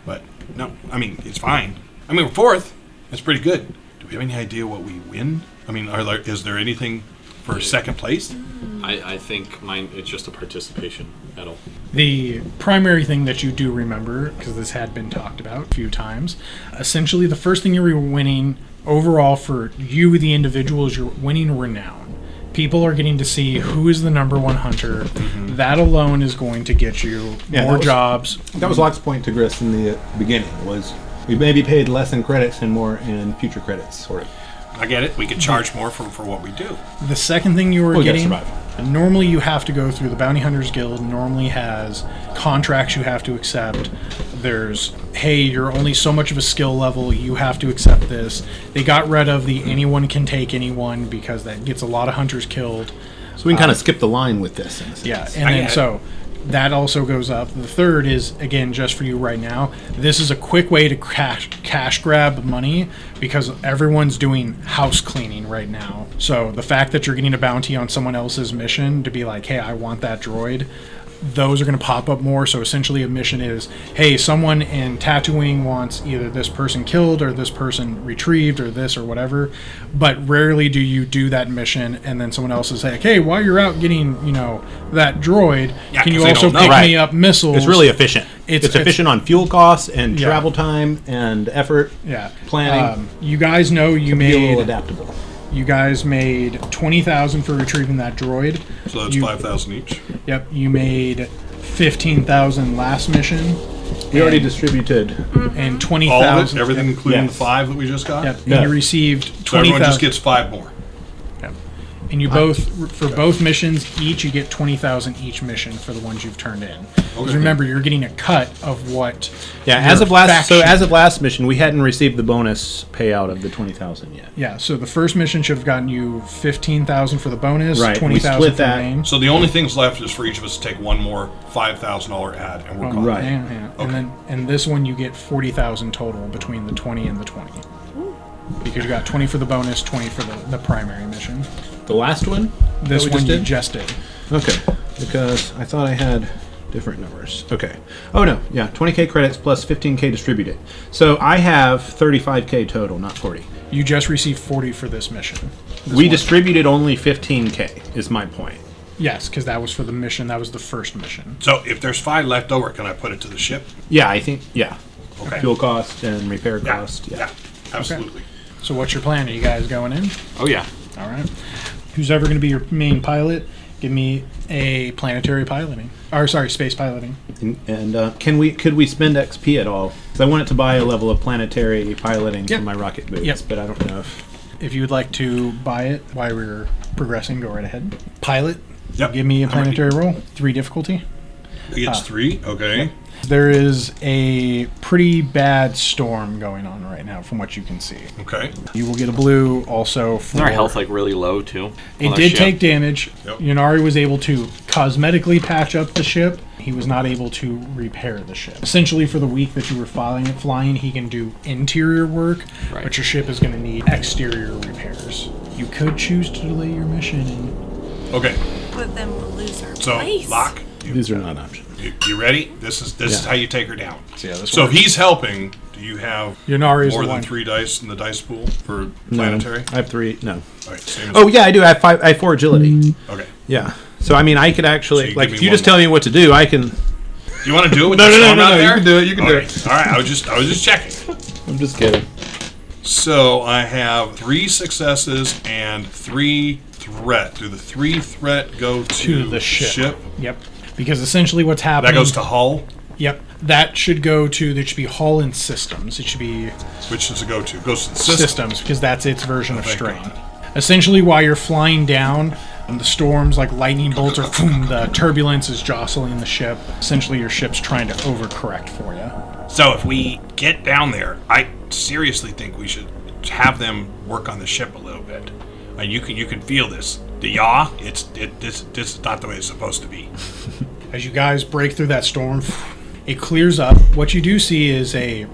But no, I mean, it's fine. I mean, we're 4th. That's pretty good. Do we have any idea what we win? I mean, is there anything for 2nd place? I think mine, it's just a participation medal. The primary thing that you do remember, because this had been talked about a few times, essentially the first thing you were winning overall for you, the individual, is you're winning renown. People are getting to see who is the #1 hunter. Mm-hmm. That alone is going to get you more jobs. That was Locke's point to Grist in the beginning, was we may be paid less in credits and more in future credits, sort of. I get it. We could charge more for what we do. The second thing you were We gotta getting, survive. normally you have to go through the Bounty Hunters Guild, normally has contracts you have to accept. There's, hey, you're only so much of a skill level, you have to accept this. They got rid of the anyone can take anyone because that gets a lot of hunters killed. So we can kind of skip the line with this. In a sense. Yeah, and then so that also goes up. The third is, again, just for you right now, this is a quick way to cash grab money because everyone's doing house cleaning right now. So the fact that you're getting a bounty on someone else's mission to be like, hey, I want that droid, those are going to pop up more. So essentially a mission is, hey, someone in Tatooine wants either this person killed or this person retrieved or this or whatever. But rarely do you do that mission and then someone else is like, hey, while you're out getting, that droid, can you also pick me up missiles? It's really efficient. It's efficient on fuel costs and Yeah. travel time and effort. Yeah. Planning. You guys know you Be a little made adaptable. You guys made 20,000 for retrieving that droid. So that's 5,000 each. Yep, you made 15,000 last mission. We already distributed. And All 20,000. of it, everything including Yes. the 5 that we just got. Yep, Yeah. and you received So everyone 20,000. just gets 5 more. Yep. And you both, for both missions, each you get 20,000 each mission for the ones you've turned in. Because remember, you're getting a cut of what. Yeah, your as of faction- last mission, we hadn't received the bonus payout of the 20,000 yet. Yeah, so the first mission should have gotten you 15,000 for the bonus, Right, we 20,000 split for the that. main. So the only things left is for each of us to take one more $5,000 ad, and we're gone. Right. And then this one you get 40,000 total between the 20 and the 20. Because you got 20 for the bonus, 20 for the primary mission. The last one? This that we one just you did? just did. Okay, because I thought I had different numbers. Okay. Oh no, yeah, 20k credits plus 15k distributed. So I have 35k total, not 40. You just received 40 for this mission. We distributed only 15k, is my point. Yes, because that was for the mission. That was the first mission. So if there's 5 left over, can I put it to the ship? Yeah, I think, yeah. Okay. Fuel cost and repair cost. Yeah. Absolutely. So what's your plan? Are you guys going in? Oh yeah. All right. Who's ever going to be your main pilot? Give me a planetary piloting. Or sorry, space piloting. And could we spend XP at all? Because I wanted to buy a level of planetary piloting Yep. for my rocket boots, Yep. but I don't know if... If you would like to buy it while we're progressing, go right ahead. Pilot. Yep. Give me a How many? planetary roll. 3 difficulty. It gets 3. Okay. There is a pretty bad storm going on right now, from what you can see. Okay. You will get a blue also for... Isn't our health really low too? It on our did ship? take damage. Yep. Yunari was able to cosmetically patch up the ship. He was not able to repair the ship. Essentially, for the week that you were flying, he can do interior work, Right. but your ship is going to need exterior repairs. You could choose to delay your mission. And Okay. But then we'll lose our So, place. Locke, These are not options. you ready? This is Yeah. how you take her down. yeah, this So if he's helping, do you have Yunari is more the than one. 3 dice in the dice pool for No, planetary? I have 3, no. All right. Same as, Oh yeah, I do. I have 4 agility. Okay. Yeah. So I mean, I could So actually, you like, give if me you just one tell me what to do, I can... You want to do it with No, the no, no, storm no, out no, you there? can do it, you can do Okay. it. All right. I was just checking. I'm just kidding. So I have 3 successes and 3 threat. Do the 3 threat go to To the ship. Yep. Because essentially what's That happening... goes to hull. Yep. That should go to, there should be Hull and Systems. It should be Which does it go to? It goes to the Systems, because that's its version of thank strain. God. Essentially, while you're flying down, the storms like lightning bolts are, the turbulence is jostling the ship. Essentially, your ship's trying to overcorrect for you. So if we get down there, I seriously think we should have them work on the ship a little bit. You can feel this. The yaw, this is not the way it's supposed to be. As you guys break through that storm, it clears up. What you do see is a,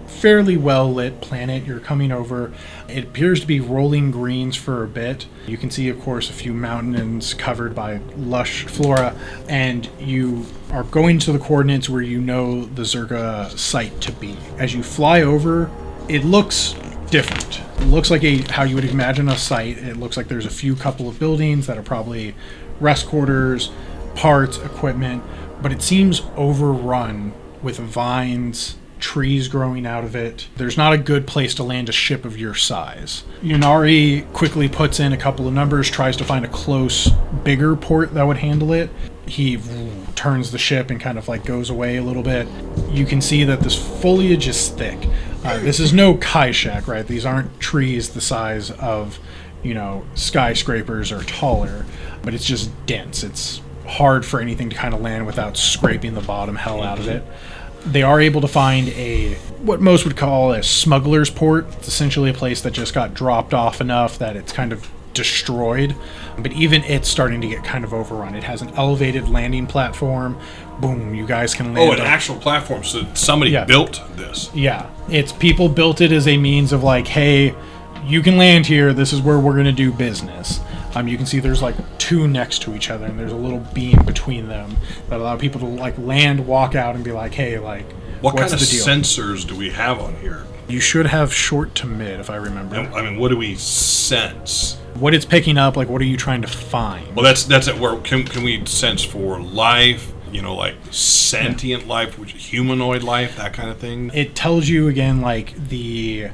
fairly well-lit planet. You're coming over. It appears to be rolling greens for a bit. You can see, of course, a few mountains covered by lush flora, and you are going to the coordinates where you know the Zerga site to be. As you fly over, it looks different. It looks like how you would imagine a site. It looks like there's a couple of buildings that are probably rest quarters, parts, equipment, but it seems overrun with vines, trees growing out of it. There's not a good place to land a ship of your size. Yunari quickly puts in a couple of numbers, tries to find a close, bigger port that would handle it. He turns the ship and kind of like goes away a little bit. You can see that this foliage is thick. This is no Kaishak, right? These aren't trees the size of, skyscrapers or taller, but it's just dense. It's hard for anything to kind of land without scraping the bottom hell out of it. They are able to find what most would call a smuggler's port. It's essentially a place that just got dropped off enough that it's kind of destroyed, but even it's starting to get kind of overrun. It has an elevated landing platform. Boom, you guys can land. Oh, an actual platform. So somebody built this. Yeah, it's people built it as a means of like, hey, you can land here. This is where we're going to do business. You can see there's like two next to each other, and there's a little beam between them that allow people to like land, walk out, and be like, hey, like, what what's kind of the deal? sensors do we have on here? You should have short to mid, if I remember. I mean, what do we sense? What it's picking up, like, what are you trying to find? Well, that's it. Where can we sense for life? Like sentient life, which humanoid life, that kind of thing. It tells you again, like the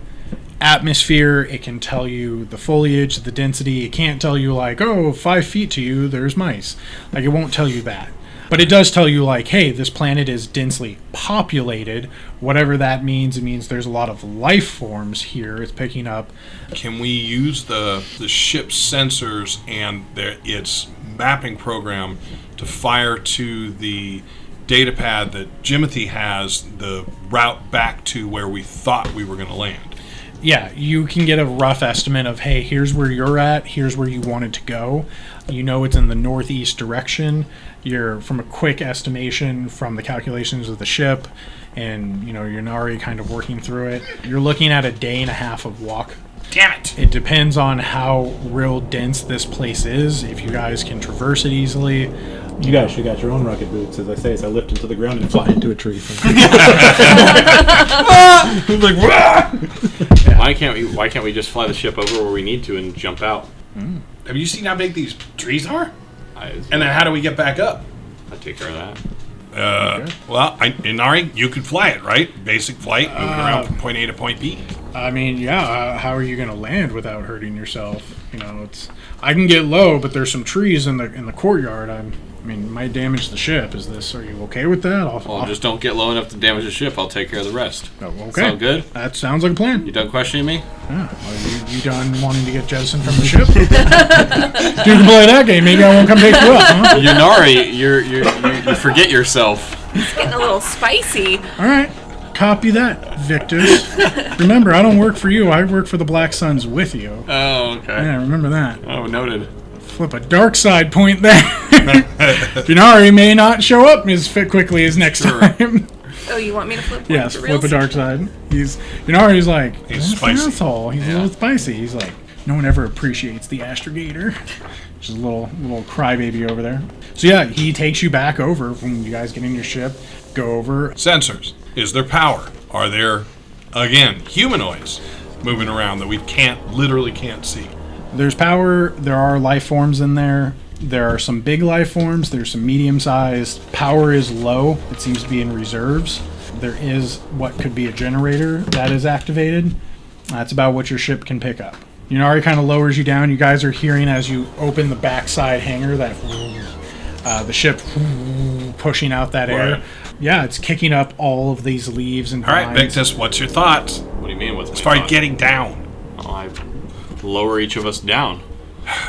atmosphere. It can tell you the foliage, the density. It can't tell you like, 5 feet to you, there's mice. Like, it won't tell you that. But it does tell you, like, hey, this planet is densely populated. Whatever that means, it means there's a lot of life forms here. It's picking up. Can we use the ship's sensors and its mapping program to fire to the data pad that Jimothy has the route back to where we thought we were going to land? Yeah, you can get a rough estimate of, hey, here's where you're at, here's where you wanted to go. It's in the northeast direction. You're, from a quick estimation from the calculations of the ship, and, Yunari kind of working through it, you're looking at a day and a half of walk. Damn it! It depends on how real dense this place is, if you guys can traverse it easily. You guys should got your own rocket boots, as I say, as I lift into the ground and fly into a tree. Why can't we just fly the ship over where we need to and jump out? Have you seen how big these trees are? And then how do we get back up? I take care of that. Well, Inari, you can fly it, right? Basic flight, moving around from point A to point B. I mean, yeah. How are you going to land without hurting yourself? I can get low, but there's some trees in the courtyard. I mean, might damage the ship. Are you okay with that? Just don't get low enough to damage the ship. I'll take care of the rest. Oh, okay. Sound good? That sounds like a plan. You done questioning me? Yeah. Well, you done wanting to get jettisoned from the ship? You can play that game. Maybe I won't come pick you up, huh? Yunari, you forget yourself. It's getting a little spicy. All right. Copy that, Victus. Remember, I don't work for you. I work for the Black Suns with you. Oh, okay. Yeah, remember that. Oh, noted. Flip a dark side point there. Yunari may not show up as quickly as next time. Oh, you want me to flip one? Yes, flip a dark side. Yunari's like, he's spicy. Asshole. He's a little spicy. He's like, no one ever appreciates the astrogator. Just a little crybaby over there. So yeah, he takes you back over when you guys get in your ship. Go over. Sensors. Is there power? Are there, again, humanoids moving around that we literally can't see? There's power. There are life forms in there. There are some big life forms. There's some medium-sized. Power is low. It seems to be in reserves. There is what could be a generator that is activated. That's about what your ship can pick up. Yunari kind of lowers you down. You guys are hearing as you open the backside hangar that the ship pushing out that air. Yeah, it's kicking up all of these leaves and All right, vines. Victus, what's your thoughts? What do you mean? What's As far as getting down. Well, I lower each of us down.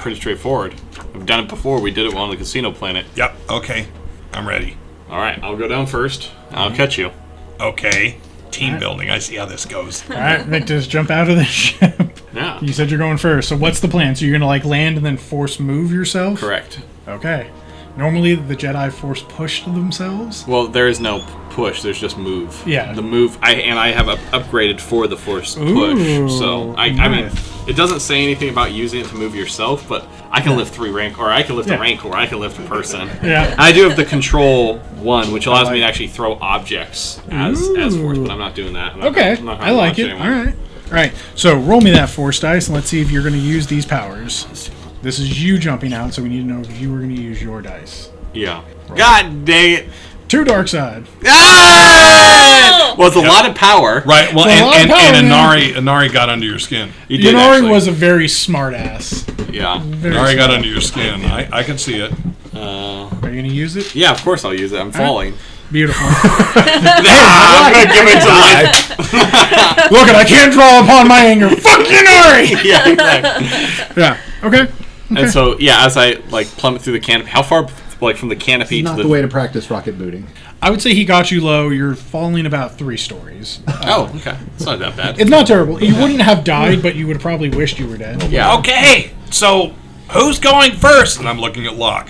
Pretty straightforward. We've done it before. We did it on the casino planet. Yep, okay. I'm ready. All right, I'll go down first. I'll catch you. Okay. Team building. I see how this goes. All right, Victus, jump out of the ship. Yeah. You said you're going first. So what's the plan? So you're going to like land and then force move yourself? Correct. Okay. Normally the Jedi force push themselves. Well, there is no push. There's just move. Yeah. The move. I have upgraded for the force Ooh, push. So I mean, nice. it doesn't say anything about using it to move yourself, but I can lift 3 rank, or I can lift Yeah. a rank, or I can lift a person. Yeah. I do have the control one, which allows me to actually throw objects as force, Ooh. but I'm not doing that. I'm not- Okay. I'm not gonna I like launch it. anyone. All right. All right. So roll me that force dice and let's see if you're going to use these powers. This is you jumping out, so we need to know if you were going to use your dice. Yeah. God dang it. 2 dark side. Ah! Well, it's a lot of power. Right, well, It's a lot of and power, man. Inari got under your skin. You did Yanori actually. was a very smart ass. Yeah. Very Inari got smart. under your skin. I can see it. Are you going to use it? Yeah, of course I'll use it. I'm falling. Beautiful. I'm gonna give it to life. Look, I can't draw upon my anger. Fuck Yanori! Yeah, exactly. Yeah. Okay. And so, yeah, as I like plummet through the canopy, how far, like from the canopy Not to the way to practice rocket booting. I would say he got you low. You're falling about 3 stories. Oh, okay, it's not that bad. It's not terrible. You wouldn't have died, but you would have probably wished you were dead. Yeah. Okay, so who's going first? And I'm looking at Locke.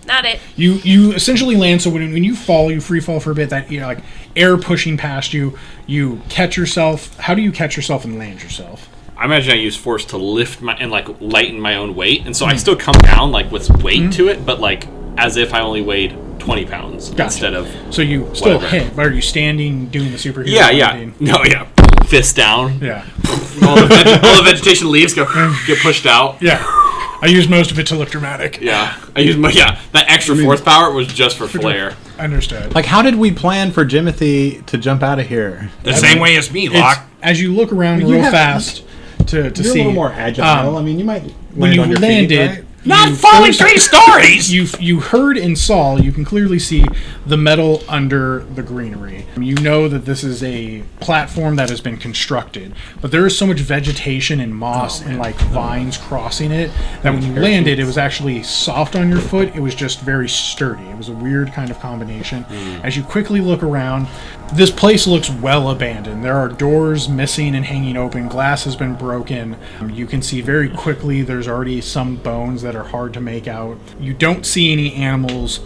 Not it. You essentially land. So when you fall, you free fall for a bit. That like air pushing past you. You catch yourself. How do you catch yourself and land yourself? I imagine I use force to lift my and like lighten my own weight, and so I still come down like with weight to it, but like as if I only weighed 20 pounds Gotcha. instead of. So you still Whatever. hit, but are you standing doing the superhero? Yeah, yeah. landing? No, yeah. Fist down. Yeah. All the vegetation leaves get pushed out. Yeah. I used most of it to look dramatic. Yeah. I used that extra force power was just for flair. Understood. Like, how did we plan for Jimothy to jump out of here? The same way as me, It's, Locke. as you look around You real have- fast to You're see. a little more agile. I mean, you might when land you on your landed, feet, right? Not you falling first- 3 stories! You heard and saw, you can clearly see the metal under the greenery. You know that this is a platform that has been constructed, but there is so much vegetation and moss and like vines crossing it that when you landed, it was actually soft on your foot. It was just very sturdy. It was a weird kind of combination. As you quickly look around, this place looks well abandoned. There are doors missing and hanging open. Glass has been broken. You can see very quickly there's already some bones that are hard to make out. You don't see any animals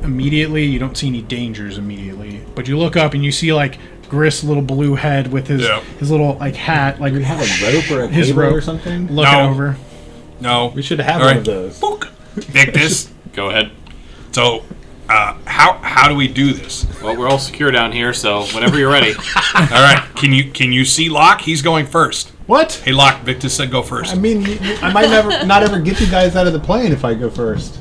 immediately. You don't see any dangers immediately. But you look up and you see like Grist's little blue head with his Yeah. his little like hat, like We have a rope or a his cable rope or something. looking No. over. No. We should have All one right. of those. Book. Victus. Go ahead. So, how do we do this? Well, we're all secure down here, so whenever you're ready. All right. Can you see Locke? He's going first. What? Hey, Locke. Victus said go first. I mean, I might not ever get you guys out of the plane if I go first.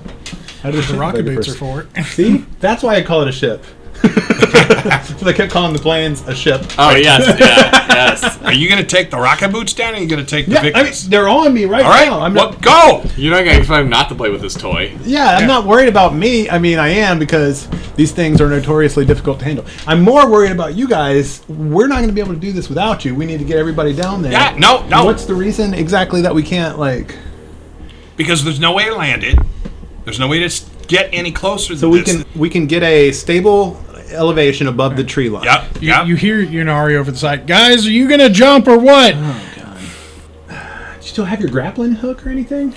How does The rocket boots are for it. See, that's why I call it a ship. Because I kept calling the planes a ship. Oh yes, yes. Are you going to take the rocket boots down, or are you going to take the Yeah, I mean, Victus? they're on me right All right. now. I'm Well, not. go. You're not gonna expect him not to play with this toy. Yeah, I'm not worried about me. I mean, I am because these things are notoriously difficult to handle. I'm more worried about you guys. We're not going to be able to do this without you. We need to get everybody down there. Yeah. No. And what's the reason exactly that we can't like? Because there's no way to land it. There's no way to get any closer. So we can get a stable elevation above the tree line. Yep. Yep. You hear Yunari over the side. Guys, are you gonna jump or what? Oh god. Do you still have your grappling hook or anything?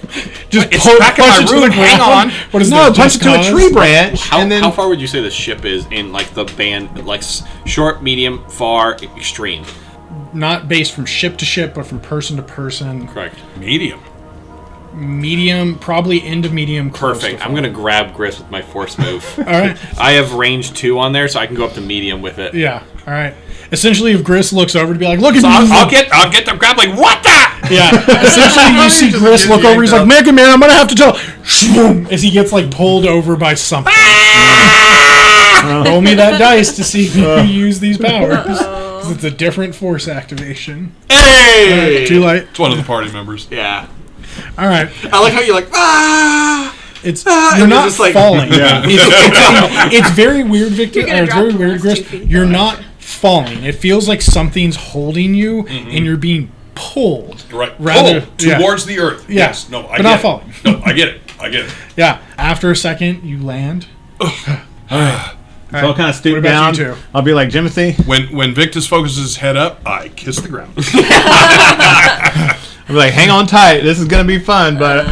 Just It's punch back in my it to the room. Hang ground? on. What is No, this, punch it just to a cause? tree branch How, and then. how far would you say the ship is in like the band, like short, medium, far, extreme? Not based from ship to ship, but from person to person. Correct. Medium. Medium, probably end of medium. close Perfect. to I'm gonna grab Grist with my force move. All right. I have range 2 on there, so I can go up to medium with it. Yeah. All right. Essentially, if Grist looks over to be like, "Look at So me," I'll get them grappling. What the? yeah. Essentially, you see Just Grist look get over. He's like, yanked "Mega Man, I'm gonna have to tell." Shroom, as he gets like pulled over by something. Roll me that dice to see if you can use these powers. 'Cause it's a different force activation. Hey! Too late. It's one of the party members. Yeah. All right. I like how you're like, ah! It's and you're you're not just like- falling. It's very weird, Victor. You're gonna It's drop very the weird, last Grist. 2 feet. You're not falling. It feels like something's holding you, and you're being pulled. Right. Rather Towards the earth. Yeah. Yes. No, I But get not it. falling. No, I get it. I get it. Yeah. After a second, you land. So I'll kind of stoop What about down. you two? I'll be like, Jimothy. When Victus focuses his head up, I kiss the ground. I'll be like, hang on tight. This is going to be fun, but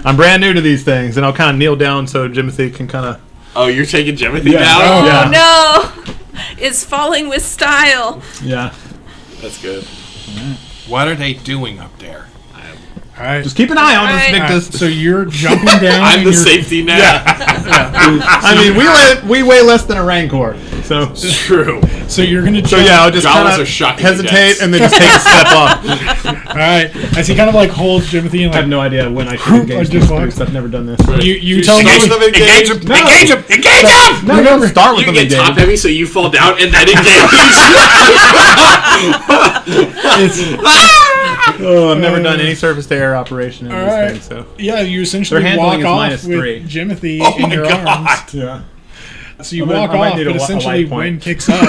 I'm brand new to these things. And I'll kind of kneel down so Jimothy can kind of... Oh, you're taking Jimothy Yeah. down? Oh, yeah. No! It's falling with style. Yeah. That's good. What are they doing up there? All right. Just keep an eye on us, Alright. Victus. So you're jumping down. I'm and the you're- safety net. I mean, we weigh less than a Rancor. So True. So you're gonna. so Jump. yeah, I'll just Jawas kind are of shockingly hesitate dense. and then just take a step off. All right. As he kind of like holds Jimothy and I have like no idea when I should engage I just these walked. groups. I've never done this. you tell me. Engage them! Engage them! No. Engage them! Engage them! No, don't start with You them get top again. heavy so you fall down and then engage. Oh, I've never done any surface to air operation in All this right. thing. So Yeah, you essentially Their handling walk is off -3. with Jimothy Oh in my your God. arms. yeah. So you I might- walk I might off, need but a essentially light point. wind kicks up.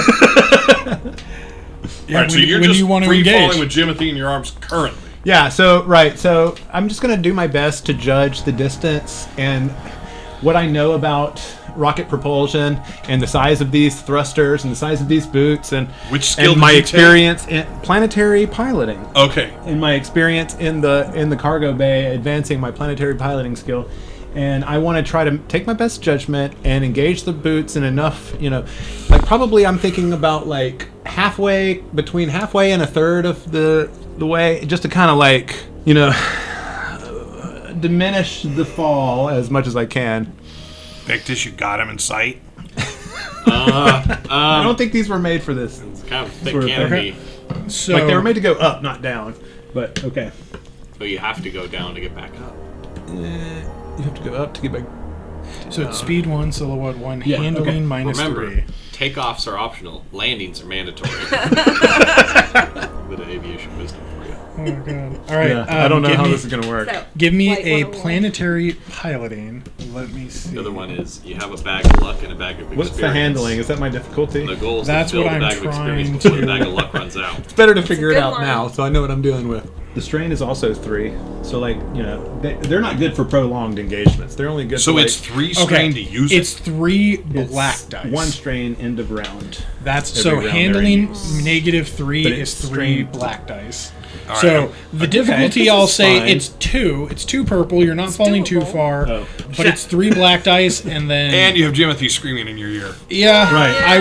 Yeah, All right, so you're when just you want to free engage. falling with Jimothy in your arms currently. Yeah, so so I'm just gonna do my best to judge the distance and what I know about rocket propulsion and the size of these thrusters and the size of these boots and Which skill and did my you experience in planetary piloting. Okay. In my experience in the cargo bay, advancing my planetary piloting skill. And I want to try to take my best judgment and engage the boots in enough, like probably I'm thinking about like between halfway and a third of the way, just to kind of like, diminish the fall as much as I can. Victus, you got him in sight. I don't think these were made for this. It's kind of thick Sort of canopy. So Like they were made to go up, not down. But okay. So you have to go down to get back up. You have to go up to get back. So it's speed 1, silhouette 1, Yeah, handling okay. minus Remember, 3. takeoffs are optional. Landings are mandatory. Bit of aviation wisdom for you. Oh my god! All right, I don't know give how me, this is gonna work. So, Give me Flight a 101. planetary piloting. Let me see. The other one is you have a bag of luck and a bag of experience. What's the handling? Is that my difficulty? The goal is That's to fill what the I'm bag of experience trying before the to- bag of luck runs out. It's better to figure it good out one. now, so I know what I'm dealing with. The strain is also 3, so like they're not good for prolonged engagements. They're only good. So for it's 3 strain to use It's it. 3 it's black dice. 1 strain end of round. That's every so round they're handling used. -3 But is it's 3 strain- black dice. All So right. the difficulty, this I'll is say, fine. it's 2. It's 2 purple. You're not falling too doable. far, Oh. but it's 3 black dice, and then And you have Jimothy screaming in your ear. yeah, Right. I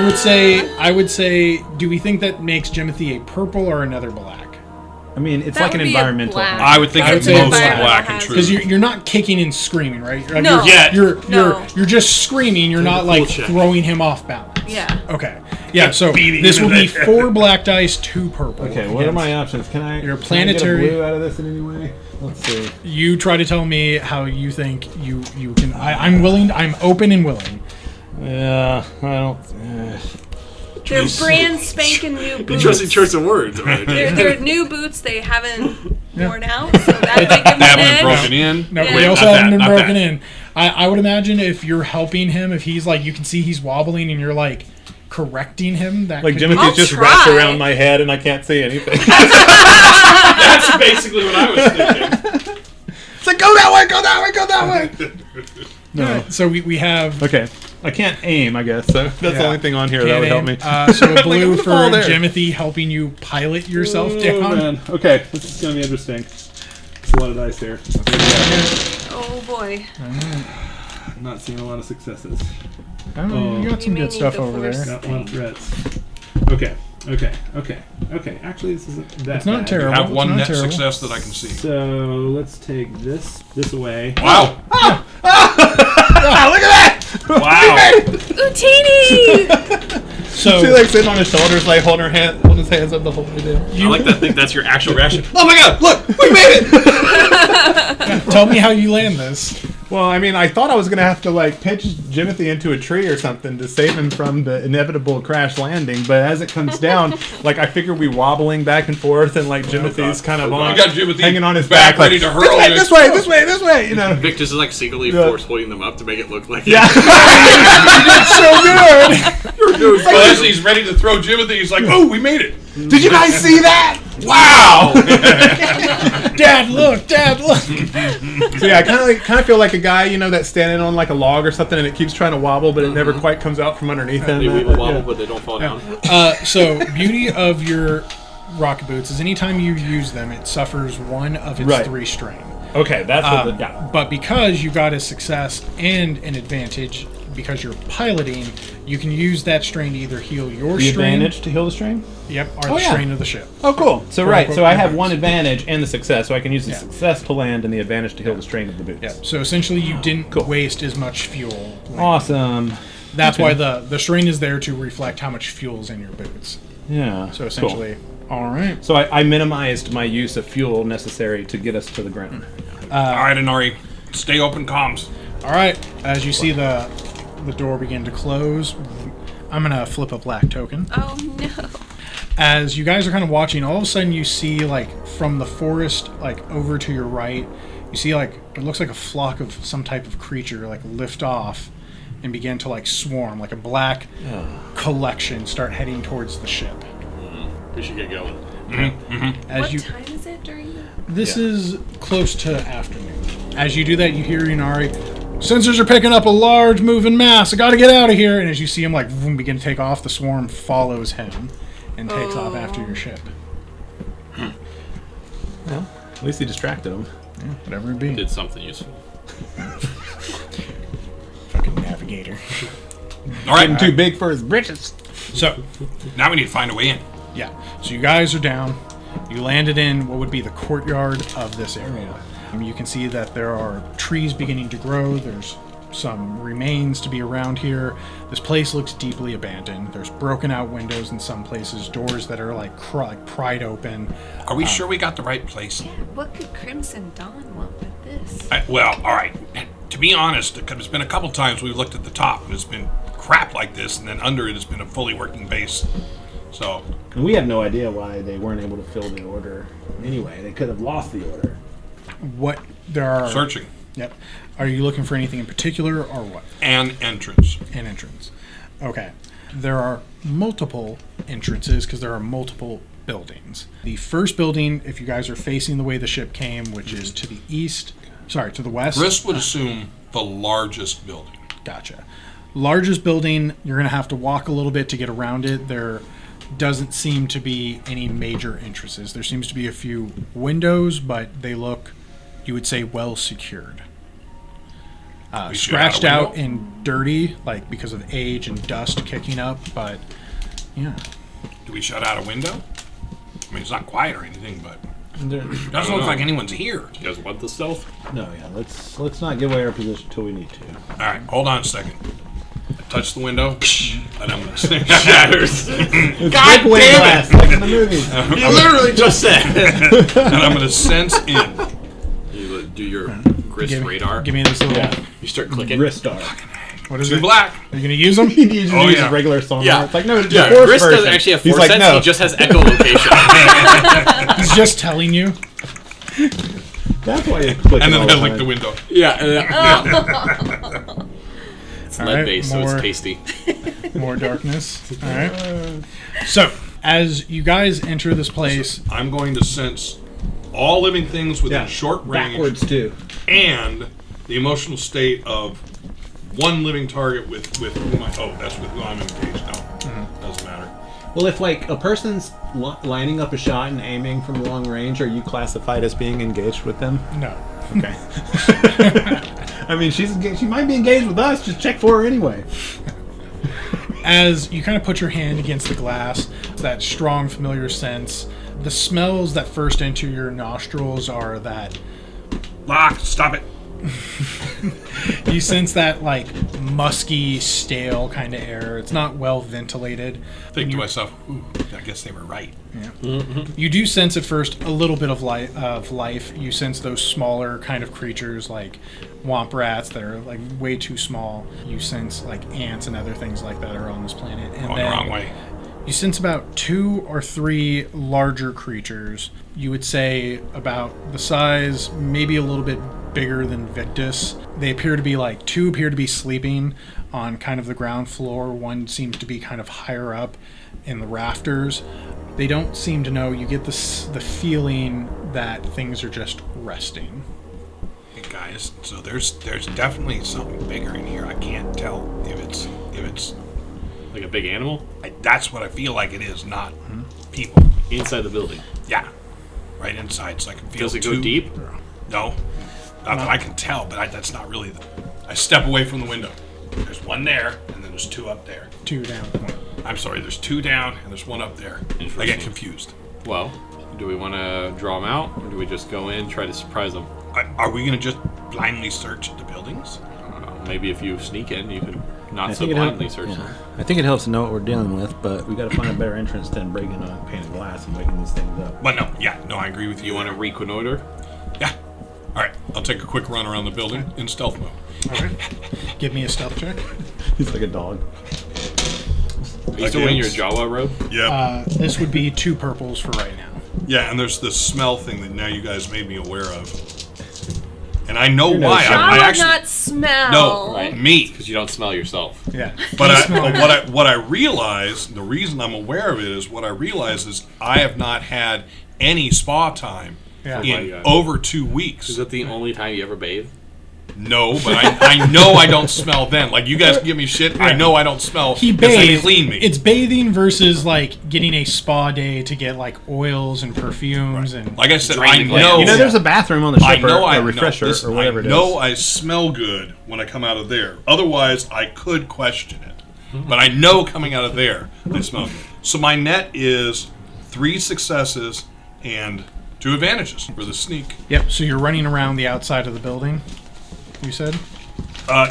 would say, do we think that makes Jimothy a purple or another black? I mean, it's That like an would be a environmental. black. I would think I would it's say mostly black. black and Because true. Because you're not kicking and screaming, right? Like No. you're just screaming. You're not like check. throwing him off balance. Yeah. Okay. Yeah. So beating this him will in be the- 4 black dice, 2 purple. Okay, what are my options? Can I? Your can I planetary- get a blue out of this in any way? Let's see. You try to tell me how you think you can. I'm willing. I'm open and willing. Yeah, I don't. They're brand spanking new boots. Interesting choice of words. Right? They're new boots. They haven't Yeah. worn out, so that might give them They an haven't edge. been broken in. No, Yeah. they also Not haven't that, been not broken that. in. I would imagine if you're helping him, if he's like, you can see he's wobbling, and you're like correcting him. That Like could Jimothy's I'll just try. wrapped around my head and I can't see anything. That's basically what I was thinking. It's like go that way, go that way, go that way. No. So we have Okay, I can't aim, I guess. So that's the Yeah. only thing on here that would help me. So a blue I'm for gonna fall there. Jimothy helping you pilot yourself Oh, down. man. Okay, this is gonna be interesting. It's a lot of dice here. Oh boy. I'm not seeing a lot of successes. Oh, you got You some may good need stuff the over force. there. Got one threats. Okay. Actually, this isn't that It's not bad. terrible. Have one It's not net terrible. success that I can see. So let's take this away. Wow! Look at that! Wow! Utini! So She like sitting on his shoulders, like holding his hands up the whole way down. I like that. Think that's your actual reaction. Oh my god! Look, we made it. tell me how you land this. Well, I mean, I thought I was going to have to, like, pitch Jimothy into a tree or something to save him from the inevitable crash landing, but as it comes down, like, I figure we wobbling back and forth, and, like, Jimothy's kind of on, You got Jimothy hanging on his back, back, ready like, to hurl you. this way, you know. Victus is like secretly force holding them up to make it look like Yeah. So good. you're doing Well, as he's ready to throw Jimothy, he's like, "Oh, we made it! Did you guys see that? Wow!" Dad, look! Dad, look! So yeah, I kind of feel like a guy, you know, that's standing on like a log or something, and it keeps trying to wobble, but it never quite comes out from underneath him. They weeble wobble, Yeah. but they don't fall down. So, beauty of your rocket boots is anytime you use them, it suffers one of its Right. 3 strain. Okay, that's what the But because you got a success and an advantage, because you're piloting, you can use that strain to either heal your the strain. advantage to heal the strain. Yep, or Oh, the yeah. strain of the ship. Oh, cool. So Quote, right, unquote, so I have boots. one advantage and the success, so I can use the Yeah. success to land and the advantage to heal the strain of the boots. Yep. So essentially, you didn't waste as much fuel. Awesome. That's why the strain is there to reflect how much fuel's in your boots. Yeah. So essentially, all right. So I minimized my use of fuel necessary to get us to the ground. All right, Inari, stay open comms. All right. As you see the door begin to close, I'm gonna flip a black token. Oh no. As you guys are kind of watching, all of a sudden you see, like, from the forest, like, over to your right, you see, like, it looks like a flock of some type of creature, like, lift off and begin to, like, swarm, like a black collection start heading towards the ship. We should get going. As What you, time is it during the... this is close to afternoon. As you do that, you hear Inari, "Sensors are picking up a large moving mass. I gotta get out of here." And as you see him, like, vroom, begin to take off, the swarm follows him and takes off after your ship. Well, at least he distracted him. Yeah, whatever it be. Did something useful. Fucking navigator. All right, Getting too big for his britches. So, now we need to find a way in. yeah. So you guys are down. You landed in what would be the courtyard of this area. You can see that there are trees beginning to grow. There's some remains to be around here. This place looks deeply abandoned. There's broken out windows in some places, doors that are like pried open. Are we sure we got the right place? What could Crimson Dawn want with this? Well, all right. To be honest, there's been a couple times we've looked at the top and it's been crap like this, and then under it has been a fully working base. So, And we have no idea why they weren't able to fill the order anyway. They could have lost the order. What there are searching. Yep. Are you looking for anything in particular or what? And entrance. An entrance. Okay. There are multiple entrances because there are multiple buildings. The first building, if you guys are facing the way the ship came, which is to the east, to the west. Grist would assume the largest building. Gotcha. Largest building, you're going to have to walk a little bit to get around it. There doesn't seem to be any major entrances. There seems to be a few windows, but they look, you would say, well secured. We should Scratched add a out window? and dirty, like because of age and dust kicking up, but yeah. Do we shut out a window? I mean, it's not quiet or anything, but There- it doesn't look like anyone's here. You guys want the stealth? No, yeah. Let's not give away our position till we need to. All right, hold on a second. I touch the window, and I'm going to say, Shatters. God damn it! glass, like in the movies. You literally just said. and I'm going to sense in. You do your Grist Give, radar. give me this little. Yeah. You start clicking. Gristar. What is Two it? black. Are you going to use them? He just Oh, uses yeah. regular sonar. Yeah. It's like, no, Yeah, the force Grist doesn't version. actually have He's force like, sense. no. He just has echolocation. He's just telling you. That's why you click. And then I lick the window. yeah. It's All lead right, based, so more- it's tasty. More darkness. All right. So, as you guys enter this place, I'm going to sense all living things within short range backwards too. and the emotional state of one living target with whom that's with who I'm engaged. No, doesn't matter. Well, if like a person's lining up a shot and aiming from long range, are you classified as being engaged with them? no. Okay. I mean, she's engaged. She might be engaged with us. Just check for her anyway. As you kind of put your hand against the glass, that strong, familiar sense, the smells that first enter your nostrils are that Lock, stop it. You sense that like musky, stale kind of air. It's not well ventilated. Think to myself, ooh, I guess they were right. You do sense at first a little bit of life. You sense those smaller kind of creatures like womp rats that are like way too small. You sense like ants and other things like that are on this planet. And Going the wrong way. You sense about 2 or 3 larger creatures. You would say about the size, maybe a little bit bigger than Victus. They appear to be like 2 appear to be sleeping on kind of the ground floor. One seems to be kind of higher up in the rafters. They don't seem to know. You get the feeling that things are just resting. Hey guys, so there's definitely something bigger in here. I can't tell if it's Like a big animal? that's what I feel like it is, not people. Inside the building. Yeah, right inside, so I can feel. Does it go deep? No, not that I can tell, but that's not really. I step away from the window. There's one there, and then there's 2 up there. 2 down. I'm sorry, there's 2 down, and there's 1 up there. I get confused. Well, do we want to draw them out, or do we just go in, try to surprise them? Are we going to just blindly search the buildings? Maybe if you sneak in, you can not I so think it blindly helps. search Yeah. them. I think it helps to know what we're dealing with, but we got to find a better entrance than breaking a pane of glass and waking these things up. But no, I agree with you. You want to reconnoiter? Yeah. All right, I'll take a quick run around the building in stealth mode. Okay. Give me a stealth check. He's like a dog. Are you still wearing your Jawa robe? Yeah. This would be 2 purples for right now. Yeah, and there's this smell thing that now you guys made me aware of. And I know why. Jawa I actually not smell. no Right. me. Because you don't smell yourself. Yeah. But what I realize, the reason I'm aware of it is what I realize is I have not had any spa time Yeah. in God. over 2 weeks. Is that the only time you ever bathe? No, but I know I don't smell then. Like you guys give me shit, I know I don't smell He because they bathes. clean me. It's bathing versus like getting a spa day to get like oils and perfumes and like I said, I Drain know. You know, there's a bathroom on the I ship know or I a refresher listen, or whatever I it is. know I smell good when I come out of there. Otherwise, I could question it. But I know coming out of there, I smell good. So my net is 3 successes and 2 advantages for the sneak. Yep. So you're running around the outside of the building. You said.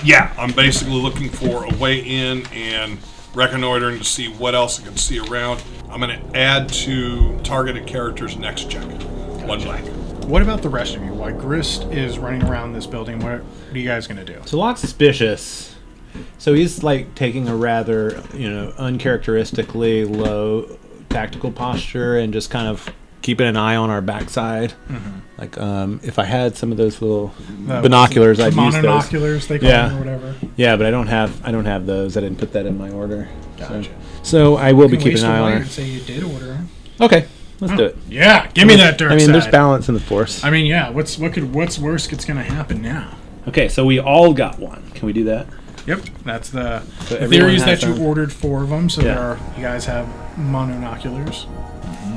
Yeah, I'm basically looking for a way in and reconnoitering to see what else I can see around. I'm going to add to targeted characters' next check. 1 blank. What about the rest of you? While Grist is running around this building, what are you guys gonna do? So Locke's suspicious. So he's like taking a rather, uncharacteristically low tactical posture and just kind of keeping an eye on our backside. Mm-hmm. Like, if I had some of those little binoculars, I'd use those. Monoculars, they call them or whatever. Yeah, but I don't have those. I didn't put that in my order. Gotcha. So I will be You can keeping waste an eye away on and her. say you did order them. Okay, let's do it. Yeah, give me that dark I mean, side. there's balance in the force. I mean, yeah. What's worse that's gonna happen now? Okay, so we all got one. Can we do that? Yep, that's the everyone theory is has that you them. ordered 4 of them, so Yeah. you guys have monoculars.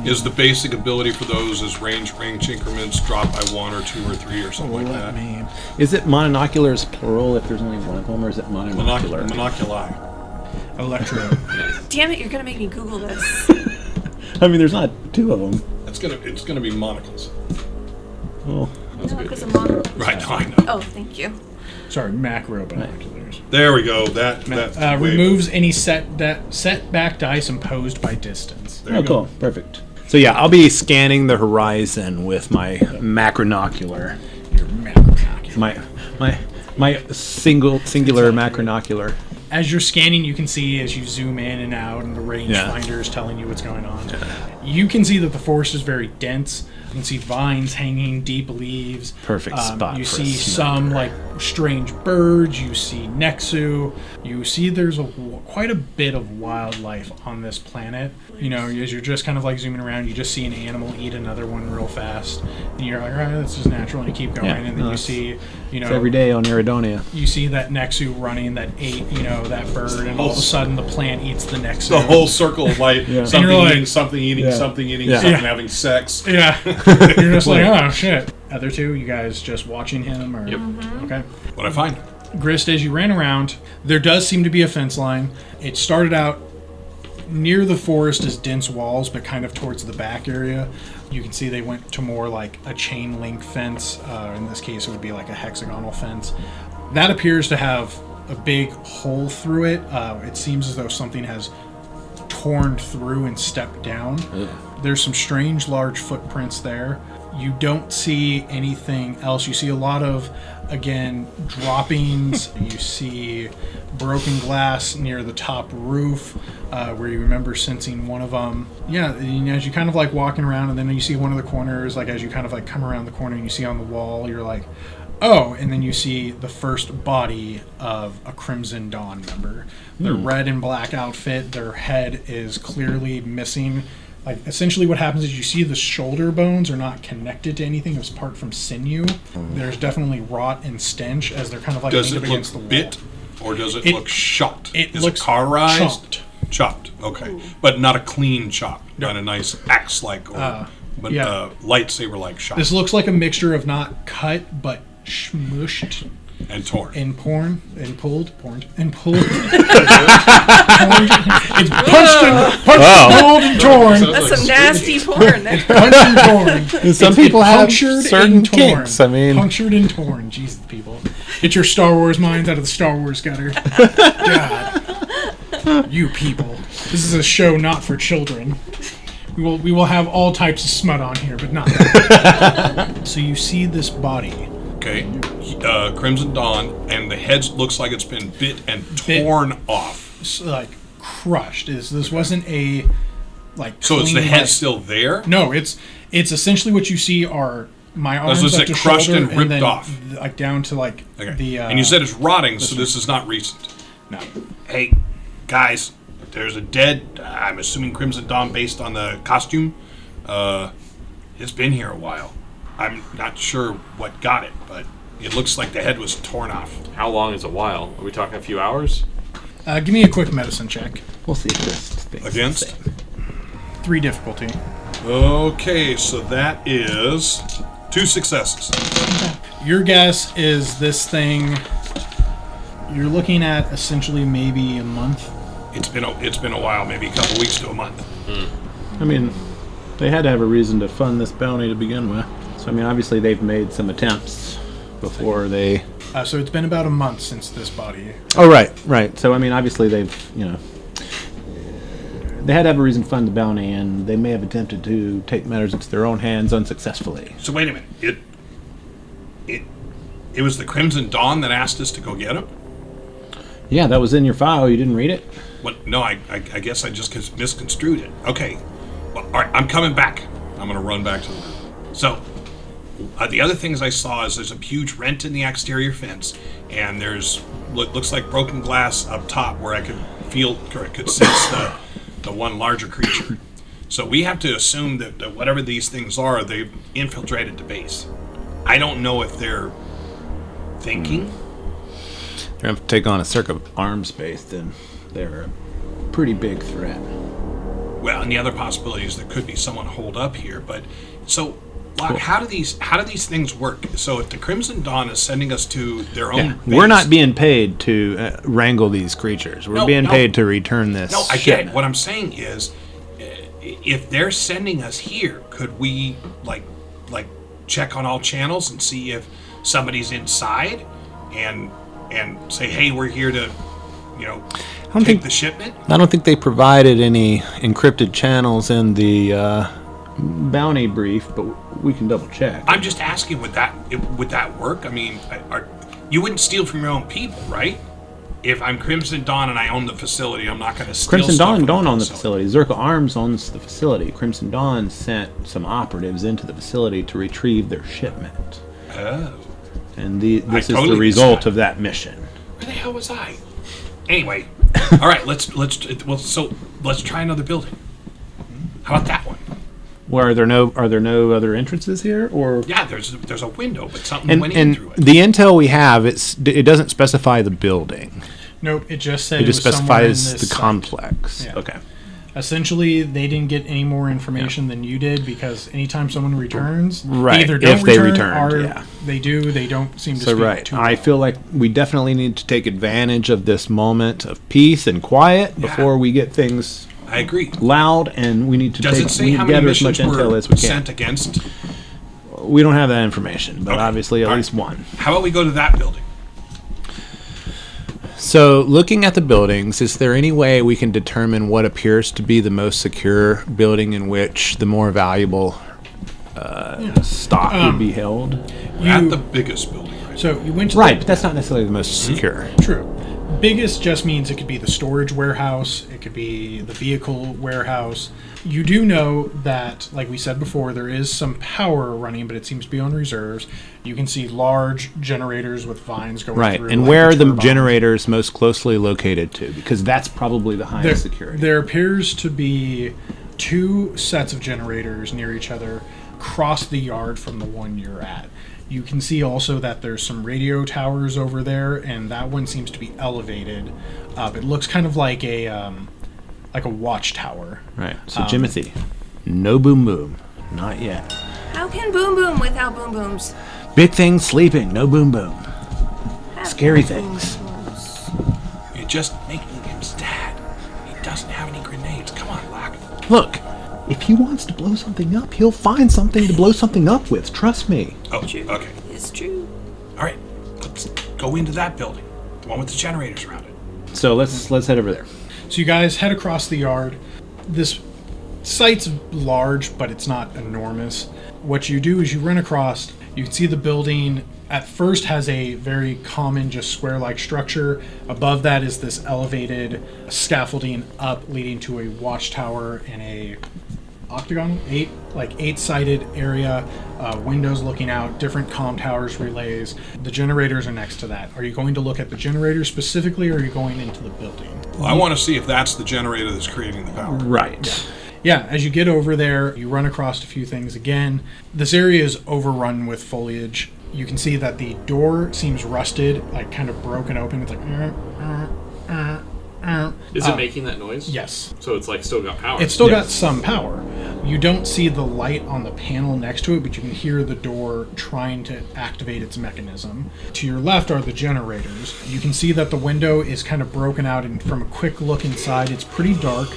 Is the basic ability for those is range increments drop by 1 or 2 or 3 or something like that? Is it monoculars plural if there's only one of them, or is it monocular? Monoculi. Electro. Damn it, you're gonna make me Google this. I mean, there's not 2 of them. It's gonna be monocles. Oh, That's No, good. because I'm mono. Right, no, I know. Oh, thank you. Sorry, macro binoculars. There we go. That Removes any setback dice imposed by distance. There you go. cool, perfect. So yeah, I'll be scanning the horizon with my macronocular. Your macro binocular. My singular macronocular. As you're scanning, you can see as you zoom in and out, and the Yeah. rangefinder is telling you what's going on. You can see that the forest is very dense. You can see vines hanging, deep leaves. Perfect spot You for a see some sniper. like strange birds. You see Nexu. You see there's quite a bit of wildlife on this planet. You know, as you're just kind of like zooming around, you just see an animal eat another one real fast, and you're like, all right, that's just natural. And you keep going, Yeah, and then no, you it's- see, It's every day on Iridonia. you see that Nexu running that ate, that bird, and all of a sudden the plant eats the Nexu. The whole circle of life. Yeah. Something And you're eating, like- something eating, Yeah. something eating, Yeah. something Yeah. having sex. Yeah. You're just like, oh, shit. Other 2, you guys just watching him? Or Yep. Okay. What I find? Grist, as you ran around, there does seem to be a fence line. It started out near the forest is dense walls, but kind of towards the back area, you can see they went to more like a chain link fence. In this case, it would be like a hexagonal fence. That appears to have a big hole through it. It seems as though something has torn through and stepped down. There's some strange large footprints there. You don't see anything else. You see a lot of, again, droppings. You see broken glass near the top roof, where you remember sensing one of them. Yeah, and as you kind of like walking around, and then you see one of the corners, like as you kind of like come around the corner and you see on the wall, you're like, oh, and then you see the first body of a Crimson Dawn member. Their red and black outfit, their head is clearly missing. Like, essentially what happens is you see the shoulder bones are not connected to anything. It was part from sinew. There's definitely rot and stench as they're kind of like Does leaned it up against the look wall. bit, or does it look shot? It Is looks it cauterized? chopped. Chopped, okay. But not a clean chop. Not a nice axe-like or lightsaber-like shot. This looks like a mixture of not cut, but smushed And torn. and pulled. It's punched and pulled and torn. That's some nasty porn there. Punched and torn. Some people have Punctured certain and torn. kinks. I mean, Punctured and torn. Jesus, people. Get your Star Wars minds out of the Star Wars gutter. God. You people. This is a show not for children. We will have all types of smut on here, but not that. So you see this body. Okay. Crimson Dawn, and the head looks like it's been bit and torn off. So, like, crushed. This wasn't a, like, So is the clean, head like- still there? No, it's essentially what you see are my arms So is up it to crushed shoulder and ripped then, off? like down to like Okay. the. And you said it's rotting, so this is not recent. No. Hey, guys, there's a dead, I'm assuming Crimson Dawn based on the costume. It's been here a while. I'm not sure what got it, but it looks like the head was torn off. How long is a while? Are we talking a few hours? Give me a quick medicine check. we'll see if this thing's Against? the same. 3 difficulty. Okay, so that is 2 successes. Your guess is this thing. You're looking at essentially maybe a month. It's been a while, maybe a couple weeks to a month. I mean, they had to have a reason to fund this bounty to begin with. So, I mean, obviously they've made some attempts before they... So it's been about a month since this body. Oh, right. So, I mean, obviously they've, they had to have a reason to fund the bounty, and they may have attempted to take matters into their own hands unsuccessfully. So wait a minute. It was the Crimson Dawn that asked us to go get him? Yeah, that was in your file. You didn't read it? What? No, I guess I just misconstrued it. Okay. Well, all right, I'm coming back. I'm going to run back to the room. So, the other things I saw is there's a huge rent in the exterior fence, and there's looks like broken glass up top where I could sense the one larger creature. So we have to assume that whatever these things are, they've infiltrated the base. I don't know if they're thinking. They're going to take on a circuit arms base, then they're a pretty big threat. Well, and the other possibility is there could be someone holed up here. But so, Locke, how do these things work? So, if the Crimson Dawn is sending us to their own, base, We're not being paid to wrangle these creatures. We're being paid to return this. No, I get it. shipment. What I'm saying is, if they're sending us here, could we like check on all channels and see if somebody's inside, and say, hey, we're here to, take the shipment? I don't think they provided any encrypted channels in the bounty brief, but we can double check. I'm just asking, would that work? I mean, you wouldn't steal from your own people, right? If I'm Crimson Dawn and I own the facility, I'm not going to steal Crimson stuff Dawn from don't own the facility. facility. Zerka Arms owns the facility. Crimson Dawn sent some operatives into the facility to retrieve their shipment. Oh. And this is totally the result missed of that mission. Where the hell was I? Anyway, all right. Let's try another building. How about that one? Well, are there no other entrances here, or? Yeah, there's a window, but something went in And through it. the intel we have, it doesn't specify the building. Nope, it just said It just was somewhere in specifies this the site. complex. Yeah. Okay. Essentially, they didn't get any more information than you did, because anytime someone returns, Right, they either don't if they return returned, or yeah. they do. They don't seem to So speak right, too I well. feel like we definitely need to take advantage of this moment of peace and quiet before we get things I agree. loud, and we need to Does it say how many gather as much missions intel were as we can. sent against? We don't have that information, but Okay. obviously at All right. least one. How about we go to that building? So, looking at the buildings, is there any way we can determine what appears to be the most secure building in which the more valuable stock would be held? We're at the biggest building, right? So you went to Right, but that's not necessarily the most secure. True. Biggest just means it could be the storage warehouse, it could be the vehicle warehouse. You do know that, like we said before, there is some power running, but it seems to be on reserves. You can see large generators with vines going Right, through. and like where are the turbines. generators most closely located to? Because that's probably the highest security. There appears to be 2 sets of generators near each other across the yard from the one you're at. You can see also that there's some radio towers over there, and that one seems to be elevated up. It looks kind of like a watchtower. Right, so Jimothy, no boom boom, not yet. How can Boom Boom without Boom Booms? Big things sleeping, no boom boom. Have Scary boom things. booms. You're just making him sad. He doesn't have any grenades. Come on, Black. Look, if he wants to blow something up, he'll find something to blow something up with. Trust me. Oh, okay. It's true. All right, let's go into that building. The one with the generators around it. So let's head over there. So you guys head across the yard. This site's large, but it's not enormous. What you do is you run across. You can see the building at first has a very common, just square-like structure. Above that is this elevated scaffolding up, leading to a watchtower and a octagon, 8-sided area, windows looking out, different comm towers, relays. The generators are next to that. Are you going to look at the generators specifically, or are you going into the building? Well, I want to see if that's the generator that's creating the power. Right. Yeah, as you get over there, you run across a few things again. This area is overrun with foliage. You can see that the door seems rusted, like kind of broken open. It's like... Is it making that noise? Yes. So it's like still got power. It's still got some power. You don't see the light on the panel next to it, but you can hear the door trying to activate its mechanism. To your left are the generators. You can see that the window is kind of broken out, and from a quick look inside, it's pretty dark.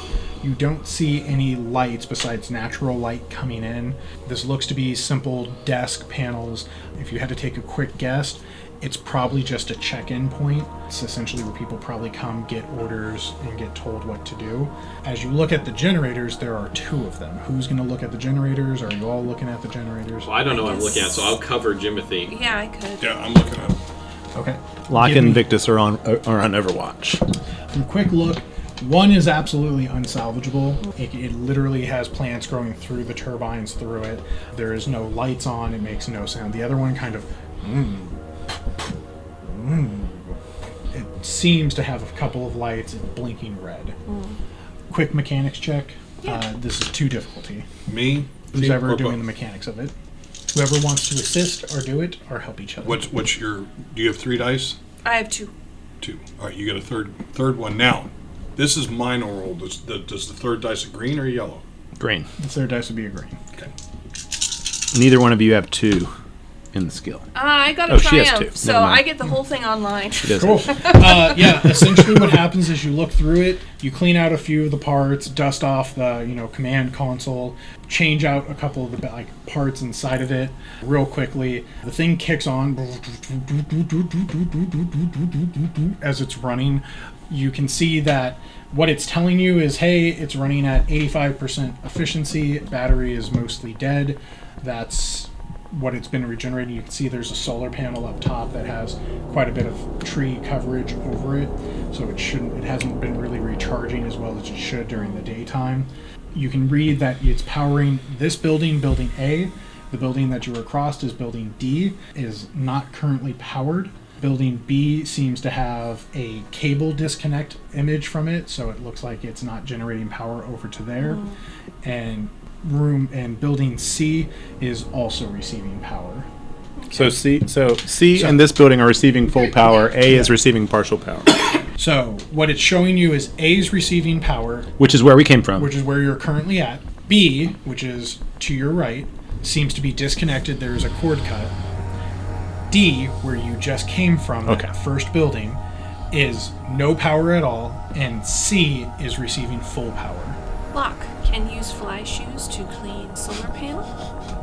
You don't see any lights besides natural light coming in. This looks to be simple desk panels. If you had to take a quick guess, it's probably just a check-in point. It's essentially where people probably come, get orders, and get told what to do. As you look at the generators, there are 2 of them. Who's going to look at the generators? Are you all looking at the generators? Well, I don't know what I'm looking at, so I'll cover Jimothy. Yeah, I could. Yeah, I'm looking at it. Okay. Locke Give and me- Victus are on Overwatch. From quick look, one is absolutely unsalvageable. It literally has plants growing through the turbines through it. There is no lights on. It makes no sound. The other one kind of... It seems to have a couple of lights and blinking red. Quick mechanics check. Yeah. This is 2 difficulty. Me? Who's Team, ever or doing both? the mechanics of it. Whoever wants to assist or do it or help each other. What's your? Do you have 3 dice? I have 2. 2. All right, you get a third one now. This is minor roll. Does the third dice a green or yellow? Green. The third dice would be a green. Okay. Neither one of you have 2 in the skill. I got a Oh, she has triumph, 2. so Never mind. I get the whole thing online. It is. Cool. Yeah, essentially what happens is you look through it, you clean out a few of the parts, dust off the command console, change out a couple of the parts inside of it real quickly. The thing kicks on as it's running. You can see that what it's telling you is, hey, it's running at 85% efficiency, battery is mostly dead. That's what it's been regenerating. You can see there's a solar panel up top that has quite a bit of tree coverage over it, so it hasn't been really recharging as well as it should during the daytime. You can read that it's powering this building, building A. The building that you were across is building D, is not currently powered. Building B seems to have a cable disconnect image from it, so it looks like it's not generating power over to there. And building C is also receiving power. So C and this building are receiving full power. A is receiving partial power, So what it's showing you is A is receiving power, which is where we came from. which is where you're currently at. B, which is to your right, seems to be disconnected. There is a cord cut. D, where you just came from, Okay. that first building, is no power at all, and C is receiving full power. Lock, can use fly shoes to clean solar panel?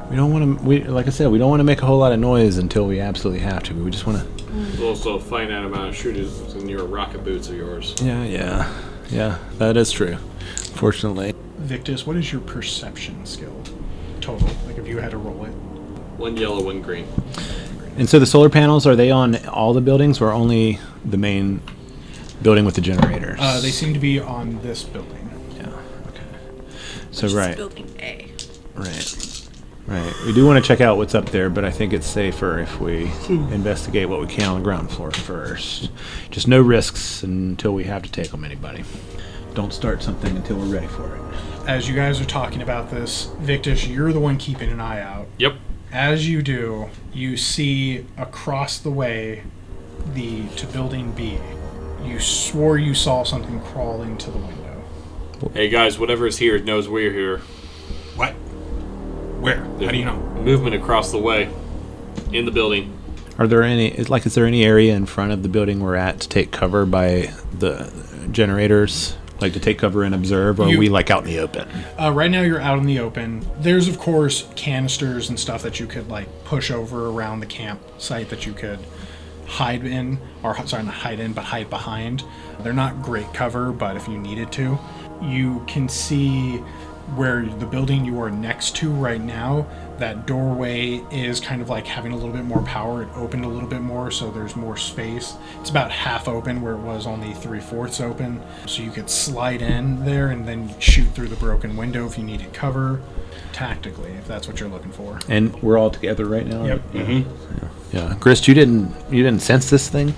We don't want to. Like I said, we don't want to make a whole lot of noise until we absolutely have to. We just want to. We'll also find out about shooters in your rocket boots of yours. Yeah. That is true. Fortunately. Victus, what is your perception skill total? Like if you had to roll it. 1 yellow, 1 green. And so the solar panels, are they on all the buildings or only the main building with the generators? They seem to be on this building. Yeah. Okay. So Which right. is building A. Right. We do want to check out what's up there, but I think it's safer if we investigate what we can on the ground floor first. Just no risks until we have to take them, anybody. Don't start something until we're ready for it. As you guys are talking about this, Victus, you're the one keeping an eye out. Yep. As you do, you see across the way to building B. You swore you saw something crawl into the window. Hey guys, whatever is here knows we're here. What? Where? How do you know? Movement across the way. In the building. Are there any, is there any area in front of the building we're at to take cover by the generators? Like to take cover and observe, or are we like out in the open? Right now you're out in the open. There's of course canisters and stuff that you could like push over around the campsite that you could hide in, or sorry, not hide in, but hide behind. They're not great cover, but if you needed to, you can see where the building you are next to right now, that doorway is kind of like having a little bit more power. It opened a little bit more, so there's more space. It's about half open where it was only 3/4 open. So you could slide in there and then shoot through the broken window if you needed cover, tactically, if that's what you're looking for. And we're all together right now? Yep. Mm-hmm. Yeah. Grist, you didn't sense this thing?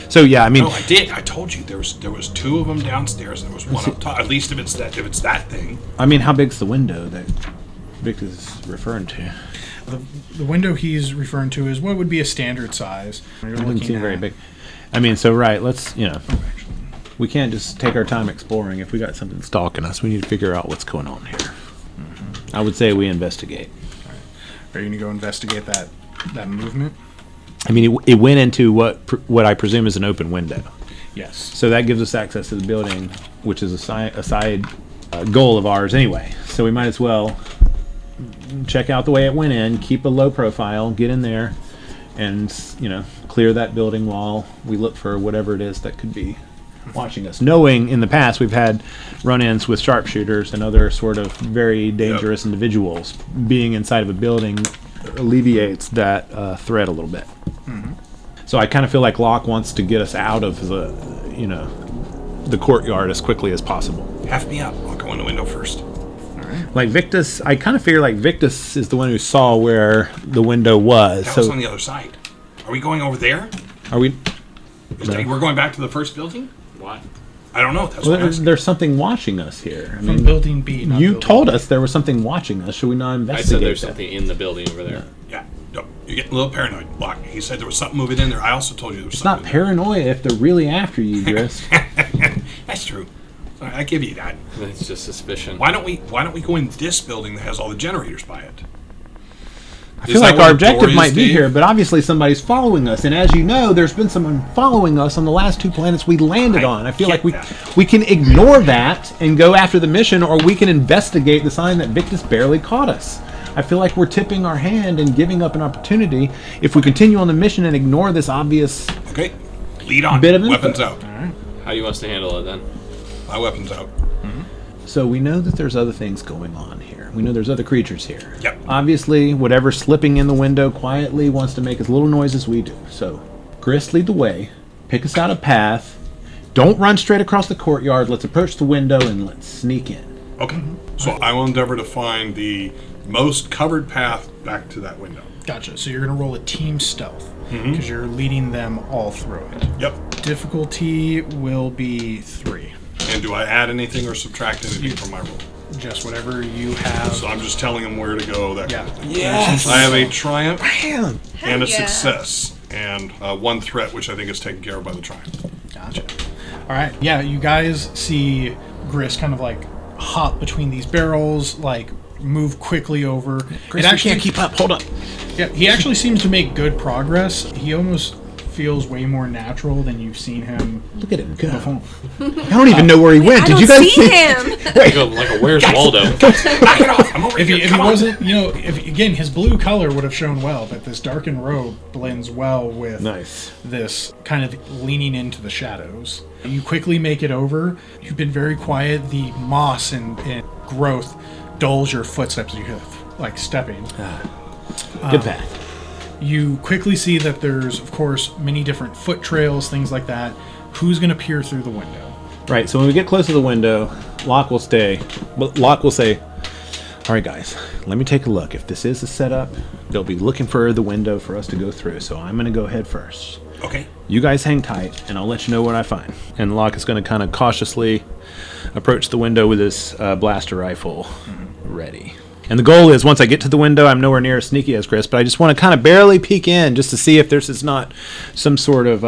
So yeah, I mean, No, I did. I told you there was 2 of them downstairs. There was one up top. At least if it's that thing. I mean, how big's the window that Victus is referring to? The window he's referring to is what would be a standard size. You're It doesn't looking seem at- very big. I mean, so right, let's, Oh, actually. we can't just take our time exploring. If we got something stalking us, we need to figure out what's going on here. Mm-hmm. I would say we investigate. Are you going to go investigate that movement? I mean, it went into what I presume is an open window. Yes. So that gives us access to the building, which is a side goal of ours anyway. So we might as well check out the way it went in, keep a low profile, get in there, and clear that building while we look for whatever it is that could be watching us. Knowing in the past we've had run-ins with sharpshooters and other sort of very dangerous individuals, being inside of a building alleviates that threat a little bit. Mm-hmm. So I kind of feel like Locke wants to get us out of the courtyard as quickly as possible. Half me up. I'll go in the window first. Like Victus, I kind of figure like Victus is the one who saw where the window was. That So was on the other side. Are we going over there? are we? We're going back to the first building? What? I don't know. That's Well, what I'm asking. there's something watching us here. I From mean, building B. Not you building told us there was something watching us. Should we not I investigate said there's that? something in the building over there. Yeah. No, you're getting a little paranoid, Locke. He said there was something moving in there. I also told you there was It's not something. paranoia if they're really after you, Grist. That's true. I give you that. It's just suspicion. Why don't we go in this building that has all the generators by it? I feel like our objective might be here, but obviously somebody's following us. And as you know, there's been someone following us on the last 2 planets we landed on. I feel like we can ignore that and go after the mission, or we can investigate the sign that Victus barely caught us. I feel like we're tipping our hand and giving up an opportunity if we continue on the mission and ignore this obvious. Okay. Lead on. Bit of info. Weapons out. How do you want us to handle it then? My weapons out. So we know that there's other things going on here. We know there's other creatures here. Yep. Obviously, whatever's slipping in the window quietly wants to make as little noise as we do. So, Grist, lead the way. Pick us out a path. Don't run straight across the courtyard. Let's approach the window and let's sneak in. Okay. So I will endeavor to find the most covered path back to that window. Gotcha. So you're going to roll a team stealth because you're leading them all through it. Yep. Difficulty will be 3. And do I add anything or subtract anything from my roll? Just whatever you have. So I'm just telling them where to go. That Yeah. Yes! I have a triumph Hell and a yeah. success, and 1 threat, which I think is taken care of by the triumph. Gotcha. All right. Yeah, you guys see Grist kind of like hop between these barrels, like move quickly over. Grist, we can't keep up. Hold up. Yeah, he actually seems to make good progress. He almost feels way more natural than you've seen him Look at him go. before. I don't even know where he went. I Did don't you guys see him. Like a Where's Waldo? Knock it off! I'm over If here. he Come on. wasn't, if again, his blue color would have shown well, but this darkened robe blends well with Nice. this kind of leaning into the shadows. You quickly make it over. You've been very quiet. The moss and growth dulls your footsteps as you have, like stepping. Good path. You quickly see that there's, of course, many different foot trails, things like that. Who's going to peer through the window? Right, so when we get close to the window, Locke will stay. But Locke will say, all right, guys, let me take a look. If this is a setup, they'll be looking for the window for us to go through. So I'm going to go head first. Okay. You guys hang tight, and I'll let you know what I find. And Locke is going to kind of cautiously approach the window with his blaster rifle ready. And the goal is, once I get to the window, I'm nowhere near as sneaky as Grist, but I just want to kind of barely peek in just to see if this is not some sort of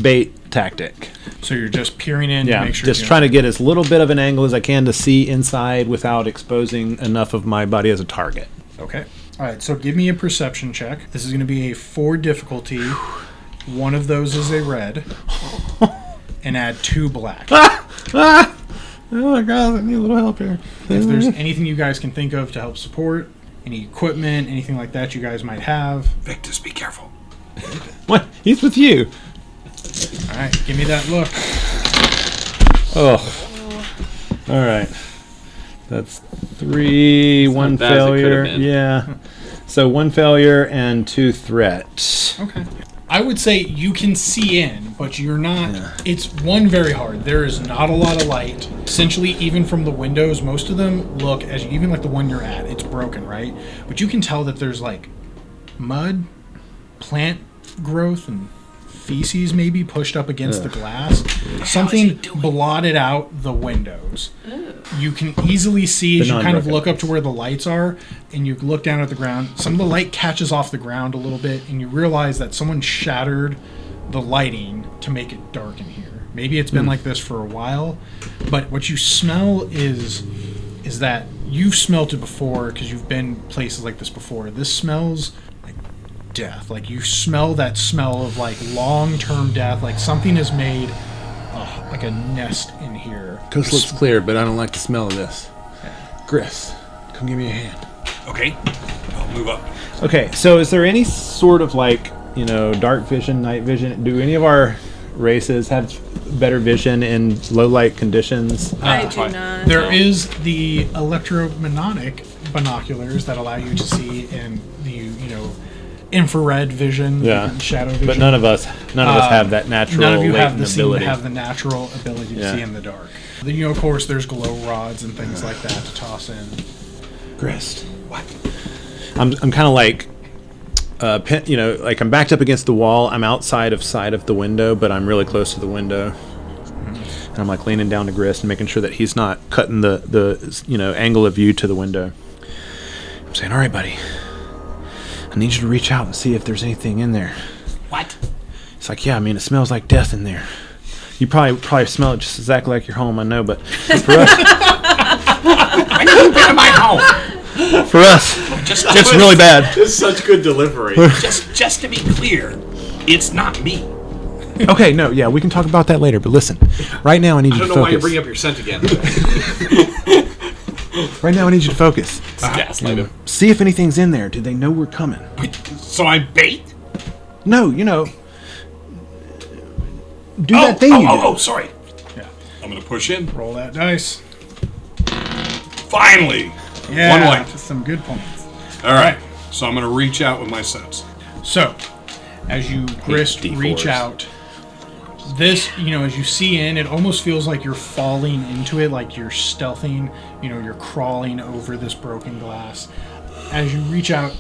bait tactic. So you're just peering in Yeah, to make sure. just trying to get as little bit of an angle as I can to see inside without exposing enough of my body as a target. Okay. All right, so give me a perception check. This is going to be a 4 difficulty. One of those is a red. And add 2 black. Oh my god, I need a little help here. If there's anything you guys can think of to help support, any equipment, anything like that you guys might have. Victus, be careful. What? He's with you. All right, give me that look. Oh. All right. That's 3, one bad as it could've failure. been. Yeah. So 1 failure and 2 threats. Okay. I would say you can see in, but you're not. Yeah. It's very hard. There is not a lot of light. Essentially, even from the windows, most of them look as even like the one you're at. It's broken, right? But you can tell that there's like mud, plant growth, and feces maybe pushed up against the glass. Something blotted out the windows. You can easily see as you kind of look up to where the lights are, and you look down at the ground. Some of the light catches off the ground a little bit, and you realize that someone shattered the lighting to make it dark in here. Maybe it's been like this for a while, but what you smell is that you've smelt it before because you've been places like this before. This smells like death. Like you smell that smell of like long-term death. Like something has made like a nest in here. Coast looks clear, but I don't like the smell of this. Grist, come give me a hand. Okay. I'll move up. Okay, so is there any sort of like, dark vision, night vision? Do any of our races have better vision in low light conditions? I do not. There is the electromagnetic binoculars that allow you to see in the infrared vision, shadow vision. But none of us have that natural. None of you have ability. have the natural ability to see in the dark. Then of course there's glow rods and things like that to toss in. Grist. What? I'm kind of like, like I'm backed up against the wall. I'm outside of sight of the window, but I'm really close to the window. And I'm like leaning down to Grist and making sure that he's not cutting the angle of view to the window. I'm saying, all right, buddy, I need you to reach out and see if there's anything in there. What? It's like, yeah, I mean, it smells like death in there. You probably smell it just exactly like your home, I know, but for us, When have you been to my home? for us, it's really bad. This is such good delivery. Just to be clear, it's not me. Okay, no, yeah, we can talk about that later, but listen, right now I need I you don't to know why you're focus. bringing up your scent again. Right now I need you to focus. Gaslight him. See if anything's in there. Do they know we're coming? So I'm bait? No, do that thing you do. Oh, sorry. Yeah. I'm gonna push in. Roll that dice. Finally. Yeah, One light. some good points. All right. So I'm gonna reach out with my sense. So, as you Grist reach out, this, as you see in, it almost feels like you're falling into it, like you're stealthing, you're crawling over this broken glass. As you reach out,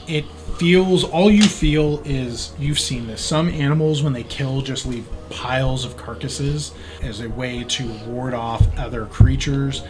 all you feel is, you've seen this. Some animals, when they kill, just leave piles of carcasses as a way to ward off other creatures.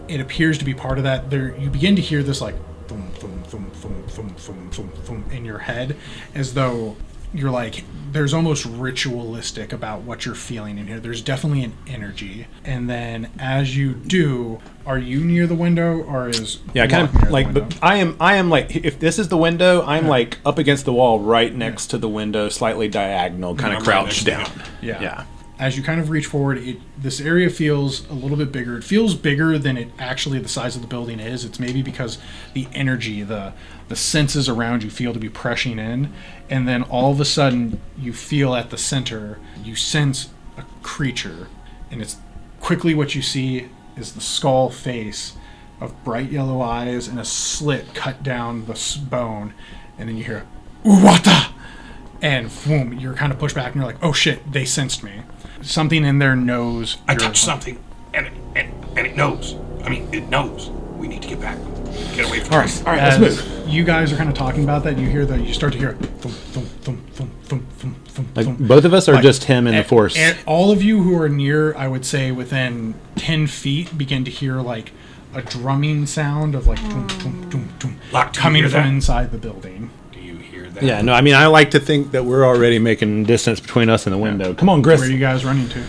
It appears to be part of that. You begin to hear this like thum, thum, thum, thum, thum, thum, thum, thum in your head, as though you're like, there's almost ritualistic about what you're feeling in here. There's definitely an energy. And then as you do, are you near the window or is Yeah, kind Locke near of the like, window? but I am like, if this is the window, I'm like up against the wall, right next to the window, slightly diagonal, kind of I'm right crouched next down. to Yeah. As you kind of reach forward, this area feels a little bit bigger. It feels bigger than it actually the size of the building is. It's maybe because the energy, the senses around you feel to be pressing in, and then all of a sudden you feel at the center, you sense a creature, and it's quickly what you see is the skull face of bright yellow eyes and a slit cut down the bone, and then you hear "Uwata!" and boom, you're kind of pushed back, and you're like, "Oh shit, they sensed me." Something in there knows. I touched something, and it knows. I mean, it knows. We need to get back. Get away from us. All right, As let's move. you guys are kind of talking about that, you start to hear thump, thump, thump, thump, thump, thump, thump, Like, thump. both of us or Like, just him and the force? And all of you who are near, I would say within 10 feet, begin to hear like a drumming sound of like thump, thump, thump, thump, Locke, do you coming hear from that? inside the building. Do you hear that? Yeah, no, I mean, I like to think that we're already making distance between us and the window. Come on, Grist. Where are you guys running to?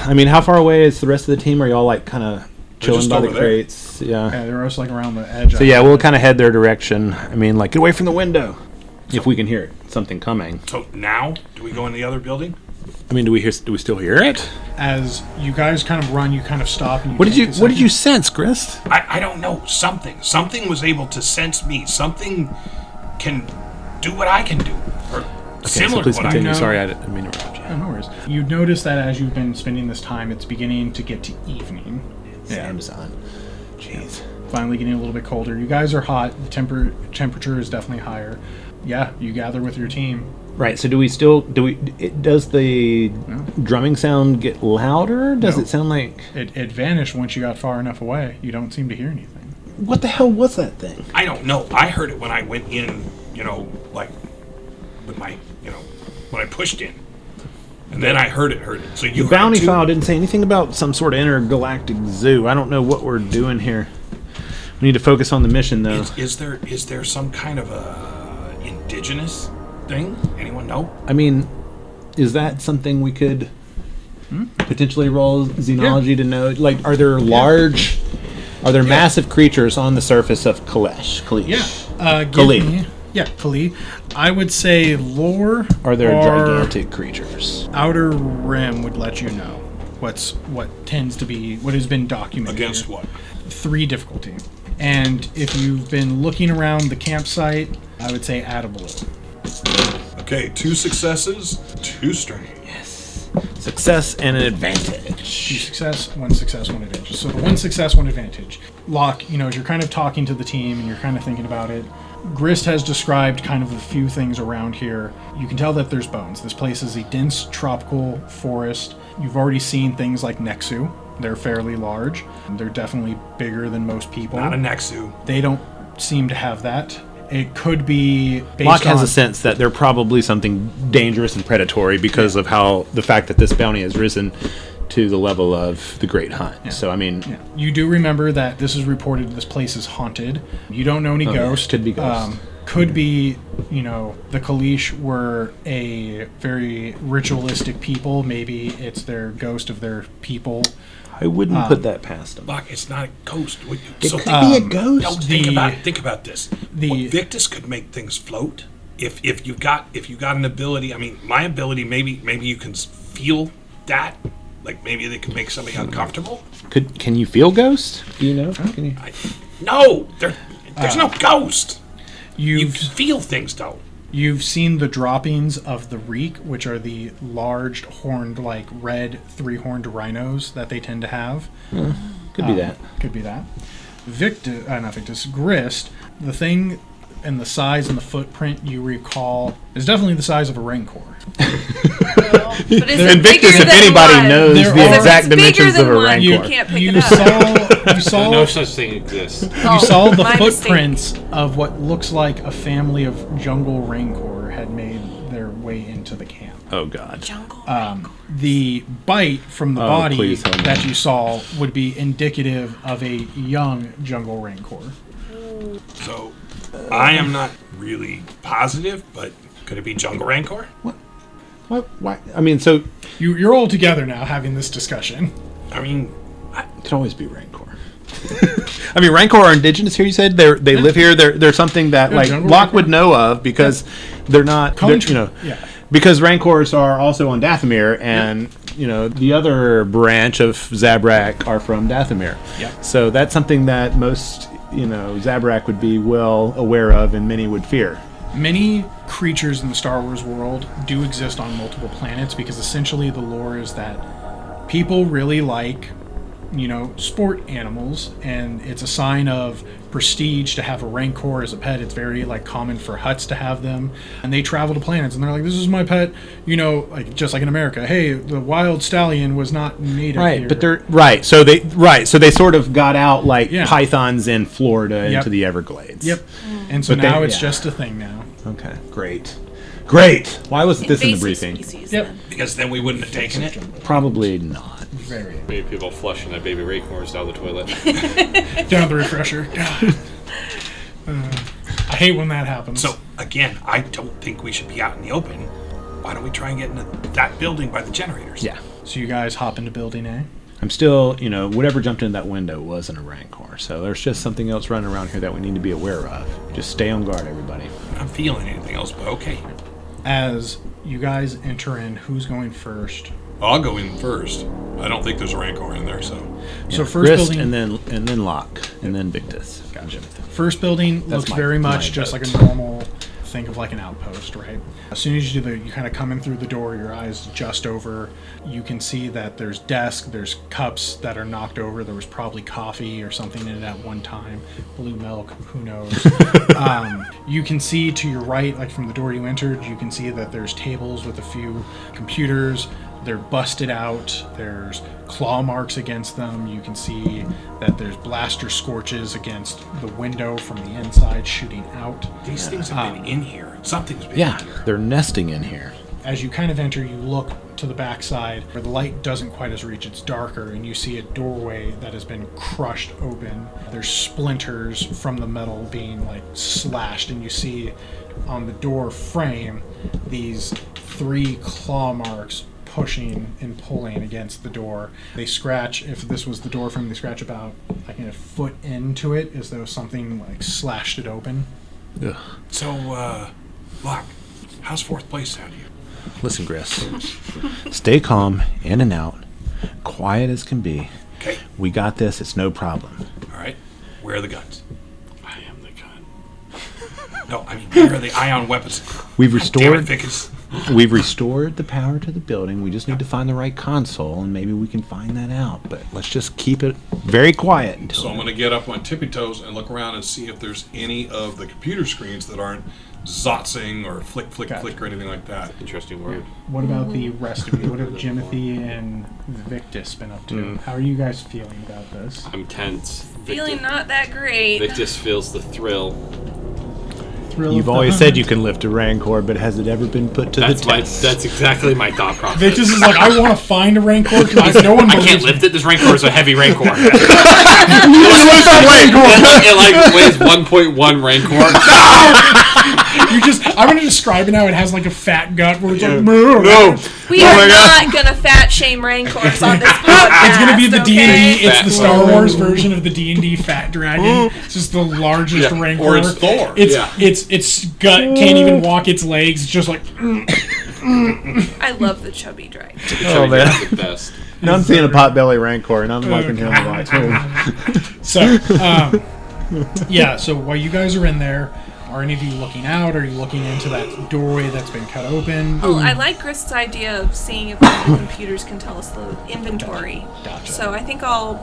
I mean, how far away is the rest of the team? Are y'all like kind of chilling just by the over there. crates? Yeah. Yeah, they're also like around the edge. So yeah, we'll kind of head their direction. I mean, like, get away from the window. If we can hear it, something coming. So now, do we go in the other building? I mean, do we still hear it? As you guys kind of run, you kind of stop. And What did take you a What did second. you sense, Grist? I don't know. Something was able to sense me. Something can do what I can do, or similar please to what I continue. do. Sorry, I didn't mean to interrupt you. Oh, no worries. You notice that as you've been spending this time, it's beginning to get to evening. Amazon. Jeez. Finally getting a little bit colder. You guys are hot. The temperature is definitely higher. Yeah, you gather with your team. Right. So does the drumming sound get louder? Does No. it sound like It vanished once you got far enough away. You don't seem to hear anything. what the hell was that thing? I don't know. I heard it when I went in. Like with my, when I pushed in, and then I heard it. So you The heard bounty it too? file didn't say anything about some sort of intergalactic zoo. I don't know what we're doing here. We need to focus on the mission, though. Is there some kind of a indigenous thing? Anyone know? I mean, is that something we could potentially roll xenology to know? Like, are there massive creatures on the surface of Kalesh? Kali. Kali. I would say lore. Are there or gigantic creatures? Outer Rim would let you know what tends to be what has been documented. Against here. what? 3 difficulty. And if you've been looking around the campsite, I would say add a blue. Okay, 2 successes, 2 strain. Success and an 2 advantage. success, 1 success, 1 advantage. So the 1 success, 1 advantage. Locke, as you're kind of talking to the team and you're kind of thinking about it, Grist has described kind of a few things around here. You can tell that there's bones. This place is a dense tropical forest. You've already seen things like Nexu. They're fairly large. They're definitely bigger than most people. Not a Nexu. They don't seem to have that. It could be based Locke has on a sense that they're probably something dangerous and predatory because of how the fact that this bounty has risen to the level of the Great Hunt. Yeah. So, I mean, Yeah. You do remember that this is reported this place is haunted. You don't know any ghosts. Could be ghosts. Could be, the Kaleesh were a very ritualistic people. Maybe it's their ghost of their people. I wouldn't put that past them. Locke, it's not a ghost. It could be a ghost. No, think about this. the- Victus could make things float. If you got an ability, I mean, my ability, maybe you can feel that. Like maybe they can make something uncomfortable. Can you feel ghosts? Do you know? Can you? No, there's no ghost. You You've can feel things though. You've seen the droppings of the reek, which are the large horned, like red 3-horned rhinos that they tend to have. Could be that. Could be that. Grist, the thing and the size and the footprint you recall is definitely the size of a Rancor. But is And it Victus, bigger if than anybody one? knows There the are- exact If it's bigger dimensions of than a one, Rancor. you can't pick You it up. saw No such thing exists. you saw the my footprints of what looks like a family of jungle Rancor had made their way into the camp. Oh, God. Jungle. The bite from the Oh, body please, hold on. that you saw would be indicative of a young jungle Rancor. So I am not really positive, but Could it be Jungle Rancor? Why? I mean, so You're all together now having this discussion. I mean, it could always be Rancor. I mean, Rancor are indigenous here. You said they live here. They're something that like Jungle Locke Rancor. would know of because they're not. They're, Yeah. because Rancors are also on Dathomir, and the other branch of Zabrak are from Dathomir. Yep. So that's something that most Zabrak would be well aware of, and many would fear. Many creatures in the Star Wars world do exist on multiple planets because essentially the lore is that people really like, sport animals, and it's a sign of prestige to have a Rancor as a pet. It's very common for Hutts to have them, and they travel to planets and they're like, this is my pet, just like in America. Hey, the wild stallion was not native Right, here. but they're so they sort of got out like pythons in Florida into the Everglades. Yep. And so But now they- it's yeah. just a thing now. Okay, great. Why wasn't this in the Invasive briefing? species, Yep. then. because then we wouldn't have taken it. Probably not. Very. Maybe people flushing their baby Rancors down the toilet. Down the refresher. God. I hate when that happens. So again, I don't think we should be out in the open. Why don't we try and get into that building by the generators? Yeah. So you guys hop into building A. I'm still, whatever jumped in that window wasn't a Rancor. So there's just something else running around here that we need to be aware of. Just stay on guard, everybody. I'm not feeling anything else, but okay. As you guys enter in, who's going first? I'll go in first. I don't think there's a Rancor in there, so. So first Grist, building, and then Locke, and then Victus. Gotcha. first building That's looks my- very my much just vote. like a normal. Think of like an outpost, right? As soon as you kind of come in through the door, your eyes just over. You can see that there's desks, there's cups that are knocked over. There was probably coffee or something in it at one time. Blue milk, who knows? You can see to your right, like from the door you entered, you can see that there's tables with a few computers. They're busted out. There's claw marks against them. You can see that there's blaster scorches against the window from the inside shooting out. These things have been in here. Something's been Yeah, in here. they're nesting in here. As you kind of enter, you look to the backside where the light doesn't quite as reach. It's darker, and you see a doorway that has been crushed open. There's splinters from the metal being slashed, and you see on the door frame these 3 claw marks pushing and pulling against the door. They scratch, if this was the door frame, they scratch about a foot into it as though something slashed it open. Ugh. So, Locke, how's 4th place sound to you? Listen, Grist. Stay calm, in and out, quiet as can be. Okay. We got this. It's no problem. All right. Where are the guns? I am the gun. No, I mean, where are the ion weapons? We've Damn it, restored. Victus. We've restored the power to the building. We just need to find the right console, and maybe we can find that out. But let's just keep it very quiet until. So I'm going to get up on tippy toes and look around and see if there's any of the computer screens that aren't zotzing or flick, flick, Gotcha. flick or anything like that. Interesting word. What about the rest of you? What have Jimothy and Victus been up to? How are you guys feeling about this? I'm tense. Feeling not that great. Victus feels the thrill. Thrill You've of the always hunt. said you can lift a Rancor, but has it ever been put to That's the my. test? That's exactly my thought process. Victus is like, I want to find a Rancor because no one I can't believes lift it. This Rancor is a heavy Rancor. It weighs 1.1 Rancor. You just, I'm going to describe it now. It has like a fat gut where it's like, No. We are not gonna fat shame Rancors on this podcast. It's going to be the okay? D&D, it's Fat the Star Dragon. Wars version of the D&D Fat Dragon. It's just the largest Yeah, Rancor. or it's Thor. It's, Yeah. its gut can't even walk its legs. It's just like, I love the chubby dragon. Oh, man. That's the best. Now I'm seeing a potbelly Rancor, and I'm liking him a lot too. so, yeah, so while you guys are in there, are any of you looking out? Are you looking into that doorway that's been cut open? Oh, I like Grist's idea of seeing if the computers can tell us the inventory. Gotcha. So I think I'll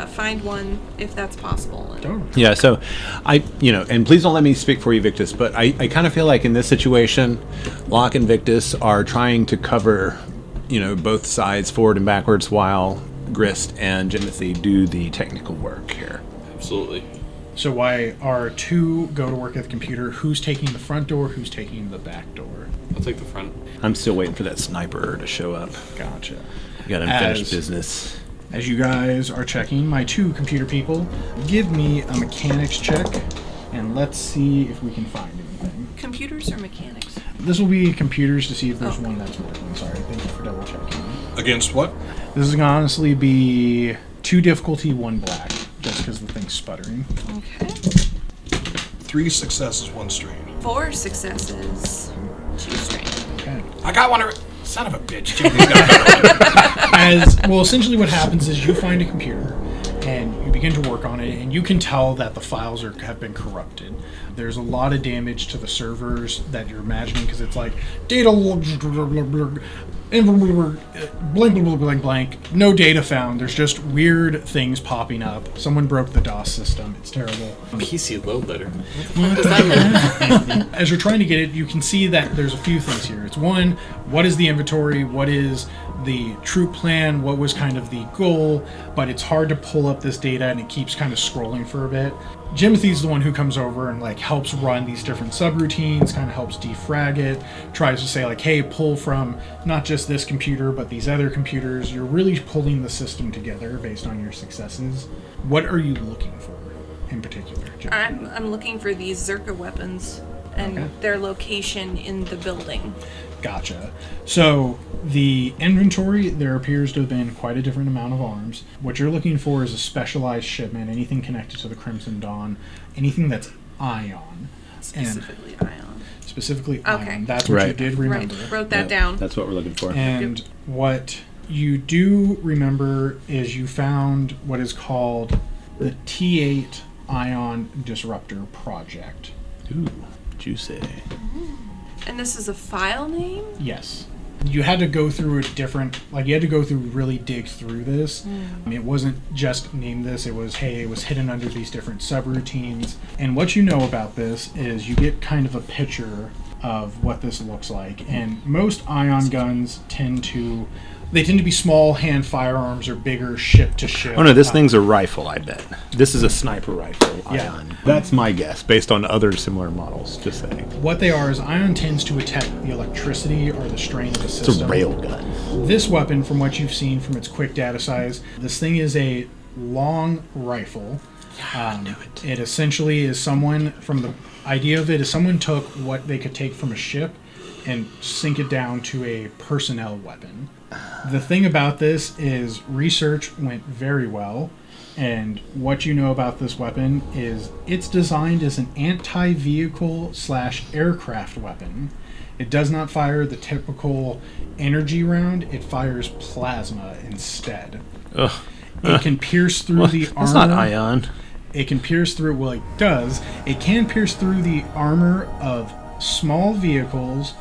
find one if that's possible. And Yeah, so and please don't let me speak for you, Victus, but I kind of feel like in this situation, Locke and Victus are trying to cover, both sides forward and backwards while Grist and Jimothy do the technical work here. Absolutely. So why are 2 go to work at the computer? Who's taking the front door? Who's taking the back door? I'll take the front. I'm still waiting for that sniper to show up. Gotcha. Got unfinished business. As you guys are checking, my 2 computer people, give me a mechanics check, and let's see if we can find anything. computers or mechanics? This will be computers to see if there's one that's working. Sorry, thank you for double checking. Against what? This is going to honestly be 2 difficulty, 1 black, just because the thing's sputtering. Okay. 3 successes, 1 strain. 4 successes, 2 strain. Okay. I got one. Son of a bitch. Jimothy's got a better one. Essentially what happens is you find a computer and you begin to work on it, and you can tell that the files have been corrupted. There's a lot of damage to the servers that you're imagining, because it's like data blank, no data found. There's just weird things popping up. Someone broke the DOS system. It's terrible. PC load letter. As you're trying to get it, you can see that there's a few things here. It's one, what is the inventory? What is the troop plan? What was kind of the goal? But it's hard to pull up this data, and it keeps kind of scrolling for a bit. Jimothy's the one who comes over and like helps run these different subroutines, kind of helps defrag it, tries to say like, hey, pull from not just this computer, but these other computers. You're really pulling the system together based on your successes. What are you looking for in particular, Jimothy? I'm looking for these Zerka weapons and their location in the building. Gotcha. So the inventory, there appears to have been quite a different amount of arms. What you're looking for is a specialized shipment, anything connected to the Crimson Dawn, anything that's ion. Specifically ion. Specifically Okay. ion. That's what you Right. did remember. Right. Wrote that down. That's what we're looking for. And what you do remember is you found what is called the T8 Ion Disruptor Project. Ooh, juicy. And this is a file name? Yes. You had to go through a different, you had to go through, really dig through this. I mean, it wasn't just name this, it was, hey, it was hidden under these different subroutines. And what you know about this is you get kind of a picture of what this looks like. And most ion guns tend to be small hand firearms or bigger ship to ship. Oh no, this thing's a rifle, I bet. This is a sniper rifle, Yeah. Ion. That's my guess, based on other similar models, just saying. What they are is ion tends to attack the electricity or the strain of the It's system. a railgun. This weapon, from what you've seen from its quick data size, this thing is a long rifle. It essentially is someone, from the idea of it, is someone took what they could take from a ship and sink it down to a personnel weapon. The thing about this is research went very well, and what you know about this weapon is it's designed as an anti-vehicle / aircraft weapon. It does not fire the typical energy round, it fires plasma instead. Ugh. It can pierce through the armor. That's not Ion. It can pierce through, well, it does. It can pierce through the armor of small vehicles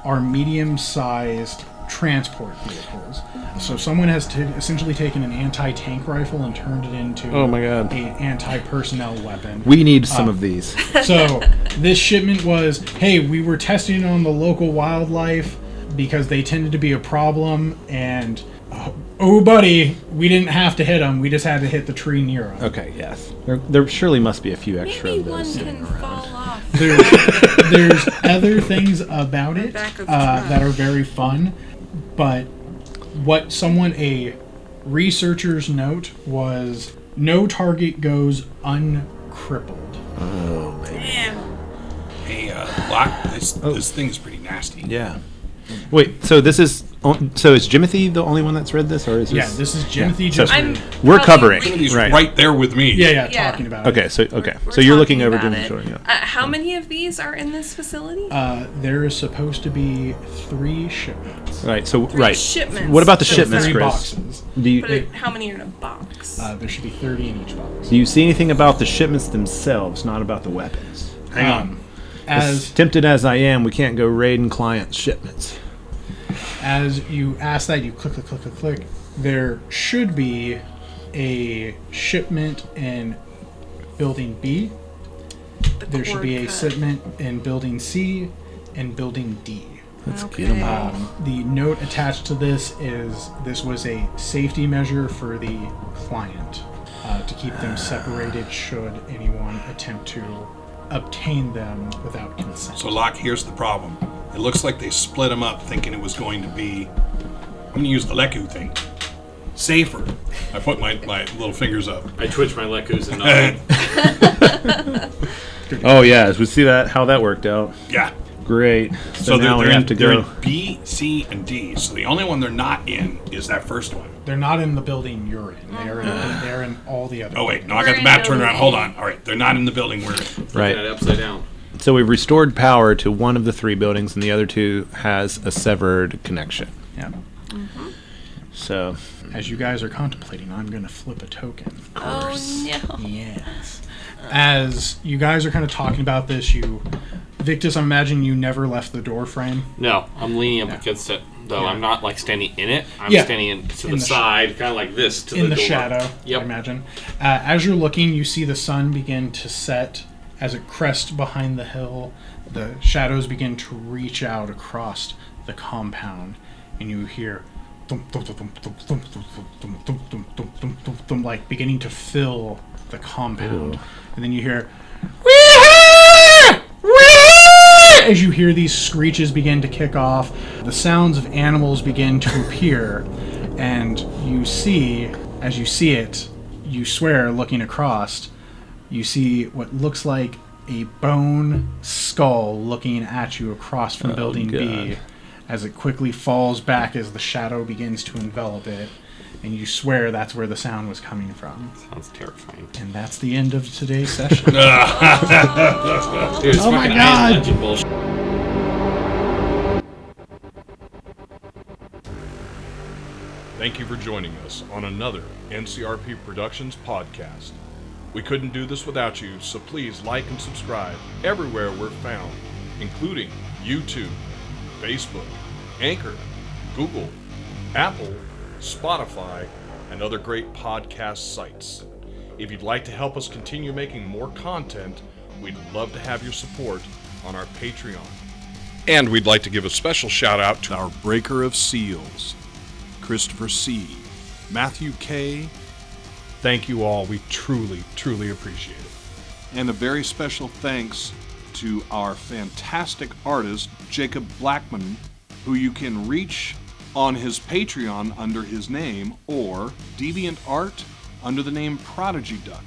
or medium-sized transport vehicles. So someone has essentially taken an anti-tank rifle and turned it into Oh my God. an anti-personnel weapon. We need some of these. So this shipment was, hey, we were testing it on the local wildlife because they tended to be a problem, and oh buddy, we didn't have to hit them, we just had to hit the tree near them. Okay, yes. There surely must be a few extra Maybe of one those sitting can around. fall off. There's other things about it Back of the truck. that are very fun, but what a researcher's note was, no target goes uncrippled. Oh, baby. Man. Hey, Black, this thing is pretty nasty. Yeah. Wait, so is Jimothy the only one that's read this, or is Yeah, this? this is Jimothy. So just I'm we're probably covering. reading- He's Right. right there with me. yeah, Yeah. talking about it. Okay, so We're so you're looking talking over about Jimothy. it. Yeah. How many of these are in this facility? There is supposed to be 3 shipments. Right. So 3 shipments. What about the So shipments, 3 Chris? boxes. Do you But how many are in a box? There should be 30 in each box. do you see anything about the shipments themselves, not about the weapons? Hang on. As tempted as I am, we can't go raiding clients' shipments. As you ask that, you click. There should be a shipment in building B. There should be a shipment in building C and building D. Let's Okay. get them. The note attached to this is this was a safety measure for the client to keep them separated should anyone attempt to obtain them without consent. So, Locke, here's the problem. It looks like they split them up thinking it was going to be, I'm going to use the Leku thing, safer. I put my little fingers up. I twitch my Lekus and nod. Oh yeah, as we see how that worked out. Yeah. Great. So now we have to they're go. in B, C, and D. So the only one they're not in is that first one. They're not in the building you're in. They're in all the other. Oh wait, no, We're I got the in map turned building around. A. Hold on. All right, they're not in the building we're in. Looking Right. at it upside down. So we've restored power to one of the 3 buildings, and the other 2 has a severed connection. Yeah. So As you guys are contemplating, I'm going to flip a token. Oh no. Yes. As you guys are kind of talking about this, Victus, I imagine you never left the door frame. No, I'm leaning up against it, though. Yeah. I'm not like standing in it. I'm Yeah. standing to In the the side, kind of like this to In the the door. shadow, Yep. I imagine. As you're looking, you see the sun begin to set as it crests behind the hill. The shadows begin to reach out across the compound, and you hear thump, thump, thump, thump, thump, thump, thump, thump, thump, thump, thump, thump, thump, thump, like beginning to fill the compound. Ew. And then you hear as you hear these screeches begin to kick off, the sounds of animals begin to appear, and you see, as you see it, you swear, looking across, you see what looks like a bone skull looking at you across from building B, God. as it quickly falls back as the shadow begins to envelop it, and you swear that's where the sound was coming from. Sounds terrifying. And that's the end of today's session. Dude, it's Oh my fucking God. Iron Legend bullshit. Thank you for joining us on another NCRP Productions podcast. We couldn't do this without you, so please like and subscribe everywhere we're found, including YouTube, Facebook, Anchor, Google, Apple, Spotify, and other great podcast sites. If you'd like to help us continue making more content, we'd love to have your support on our Patreon. And we'd like to give a special shout out to our Breaker of Seals, Christopher C., Matthew K. Thank you all. We truly, truly appreciate it. And a very special thanks to our fantastic artist, Jacob Blackmon, who you can reach on his Patreon under his name, or Deviant Art under the name Prodigy Duck.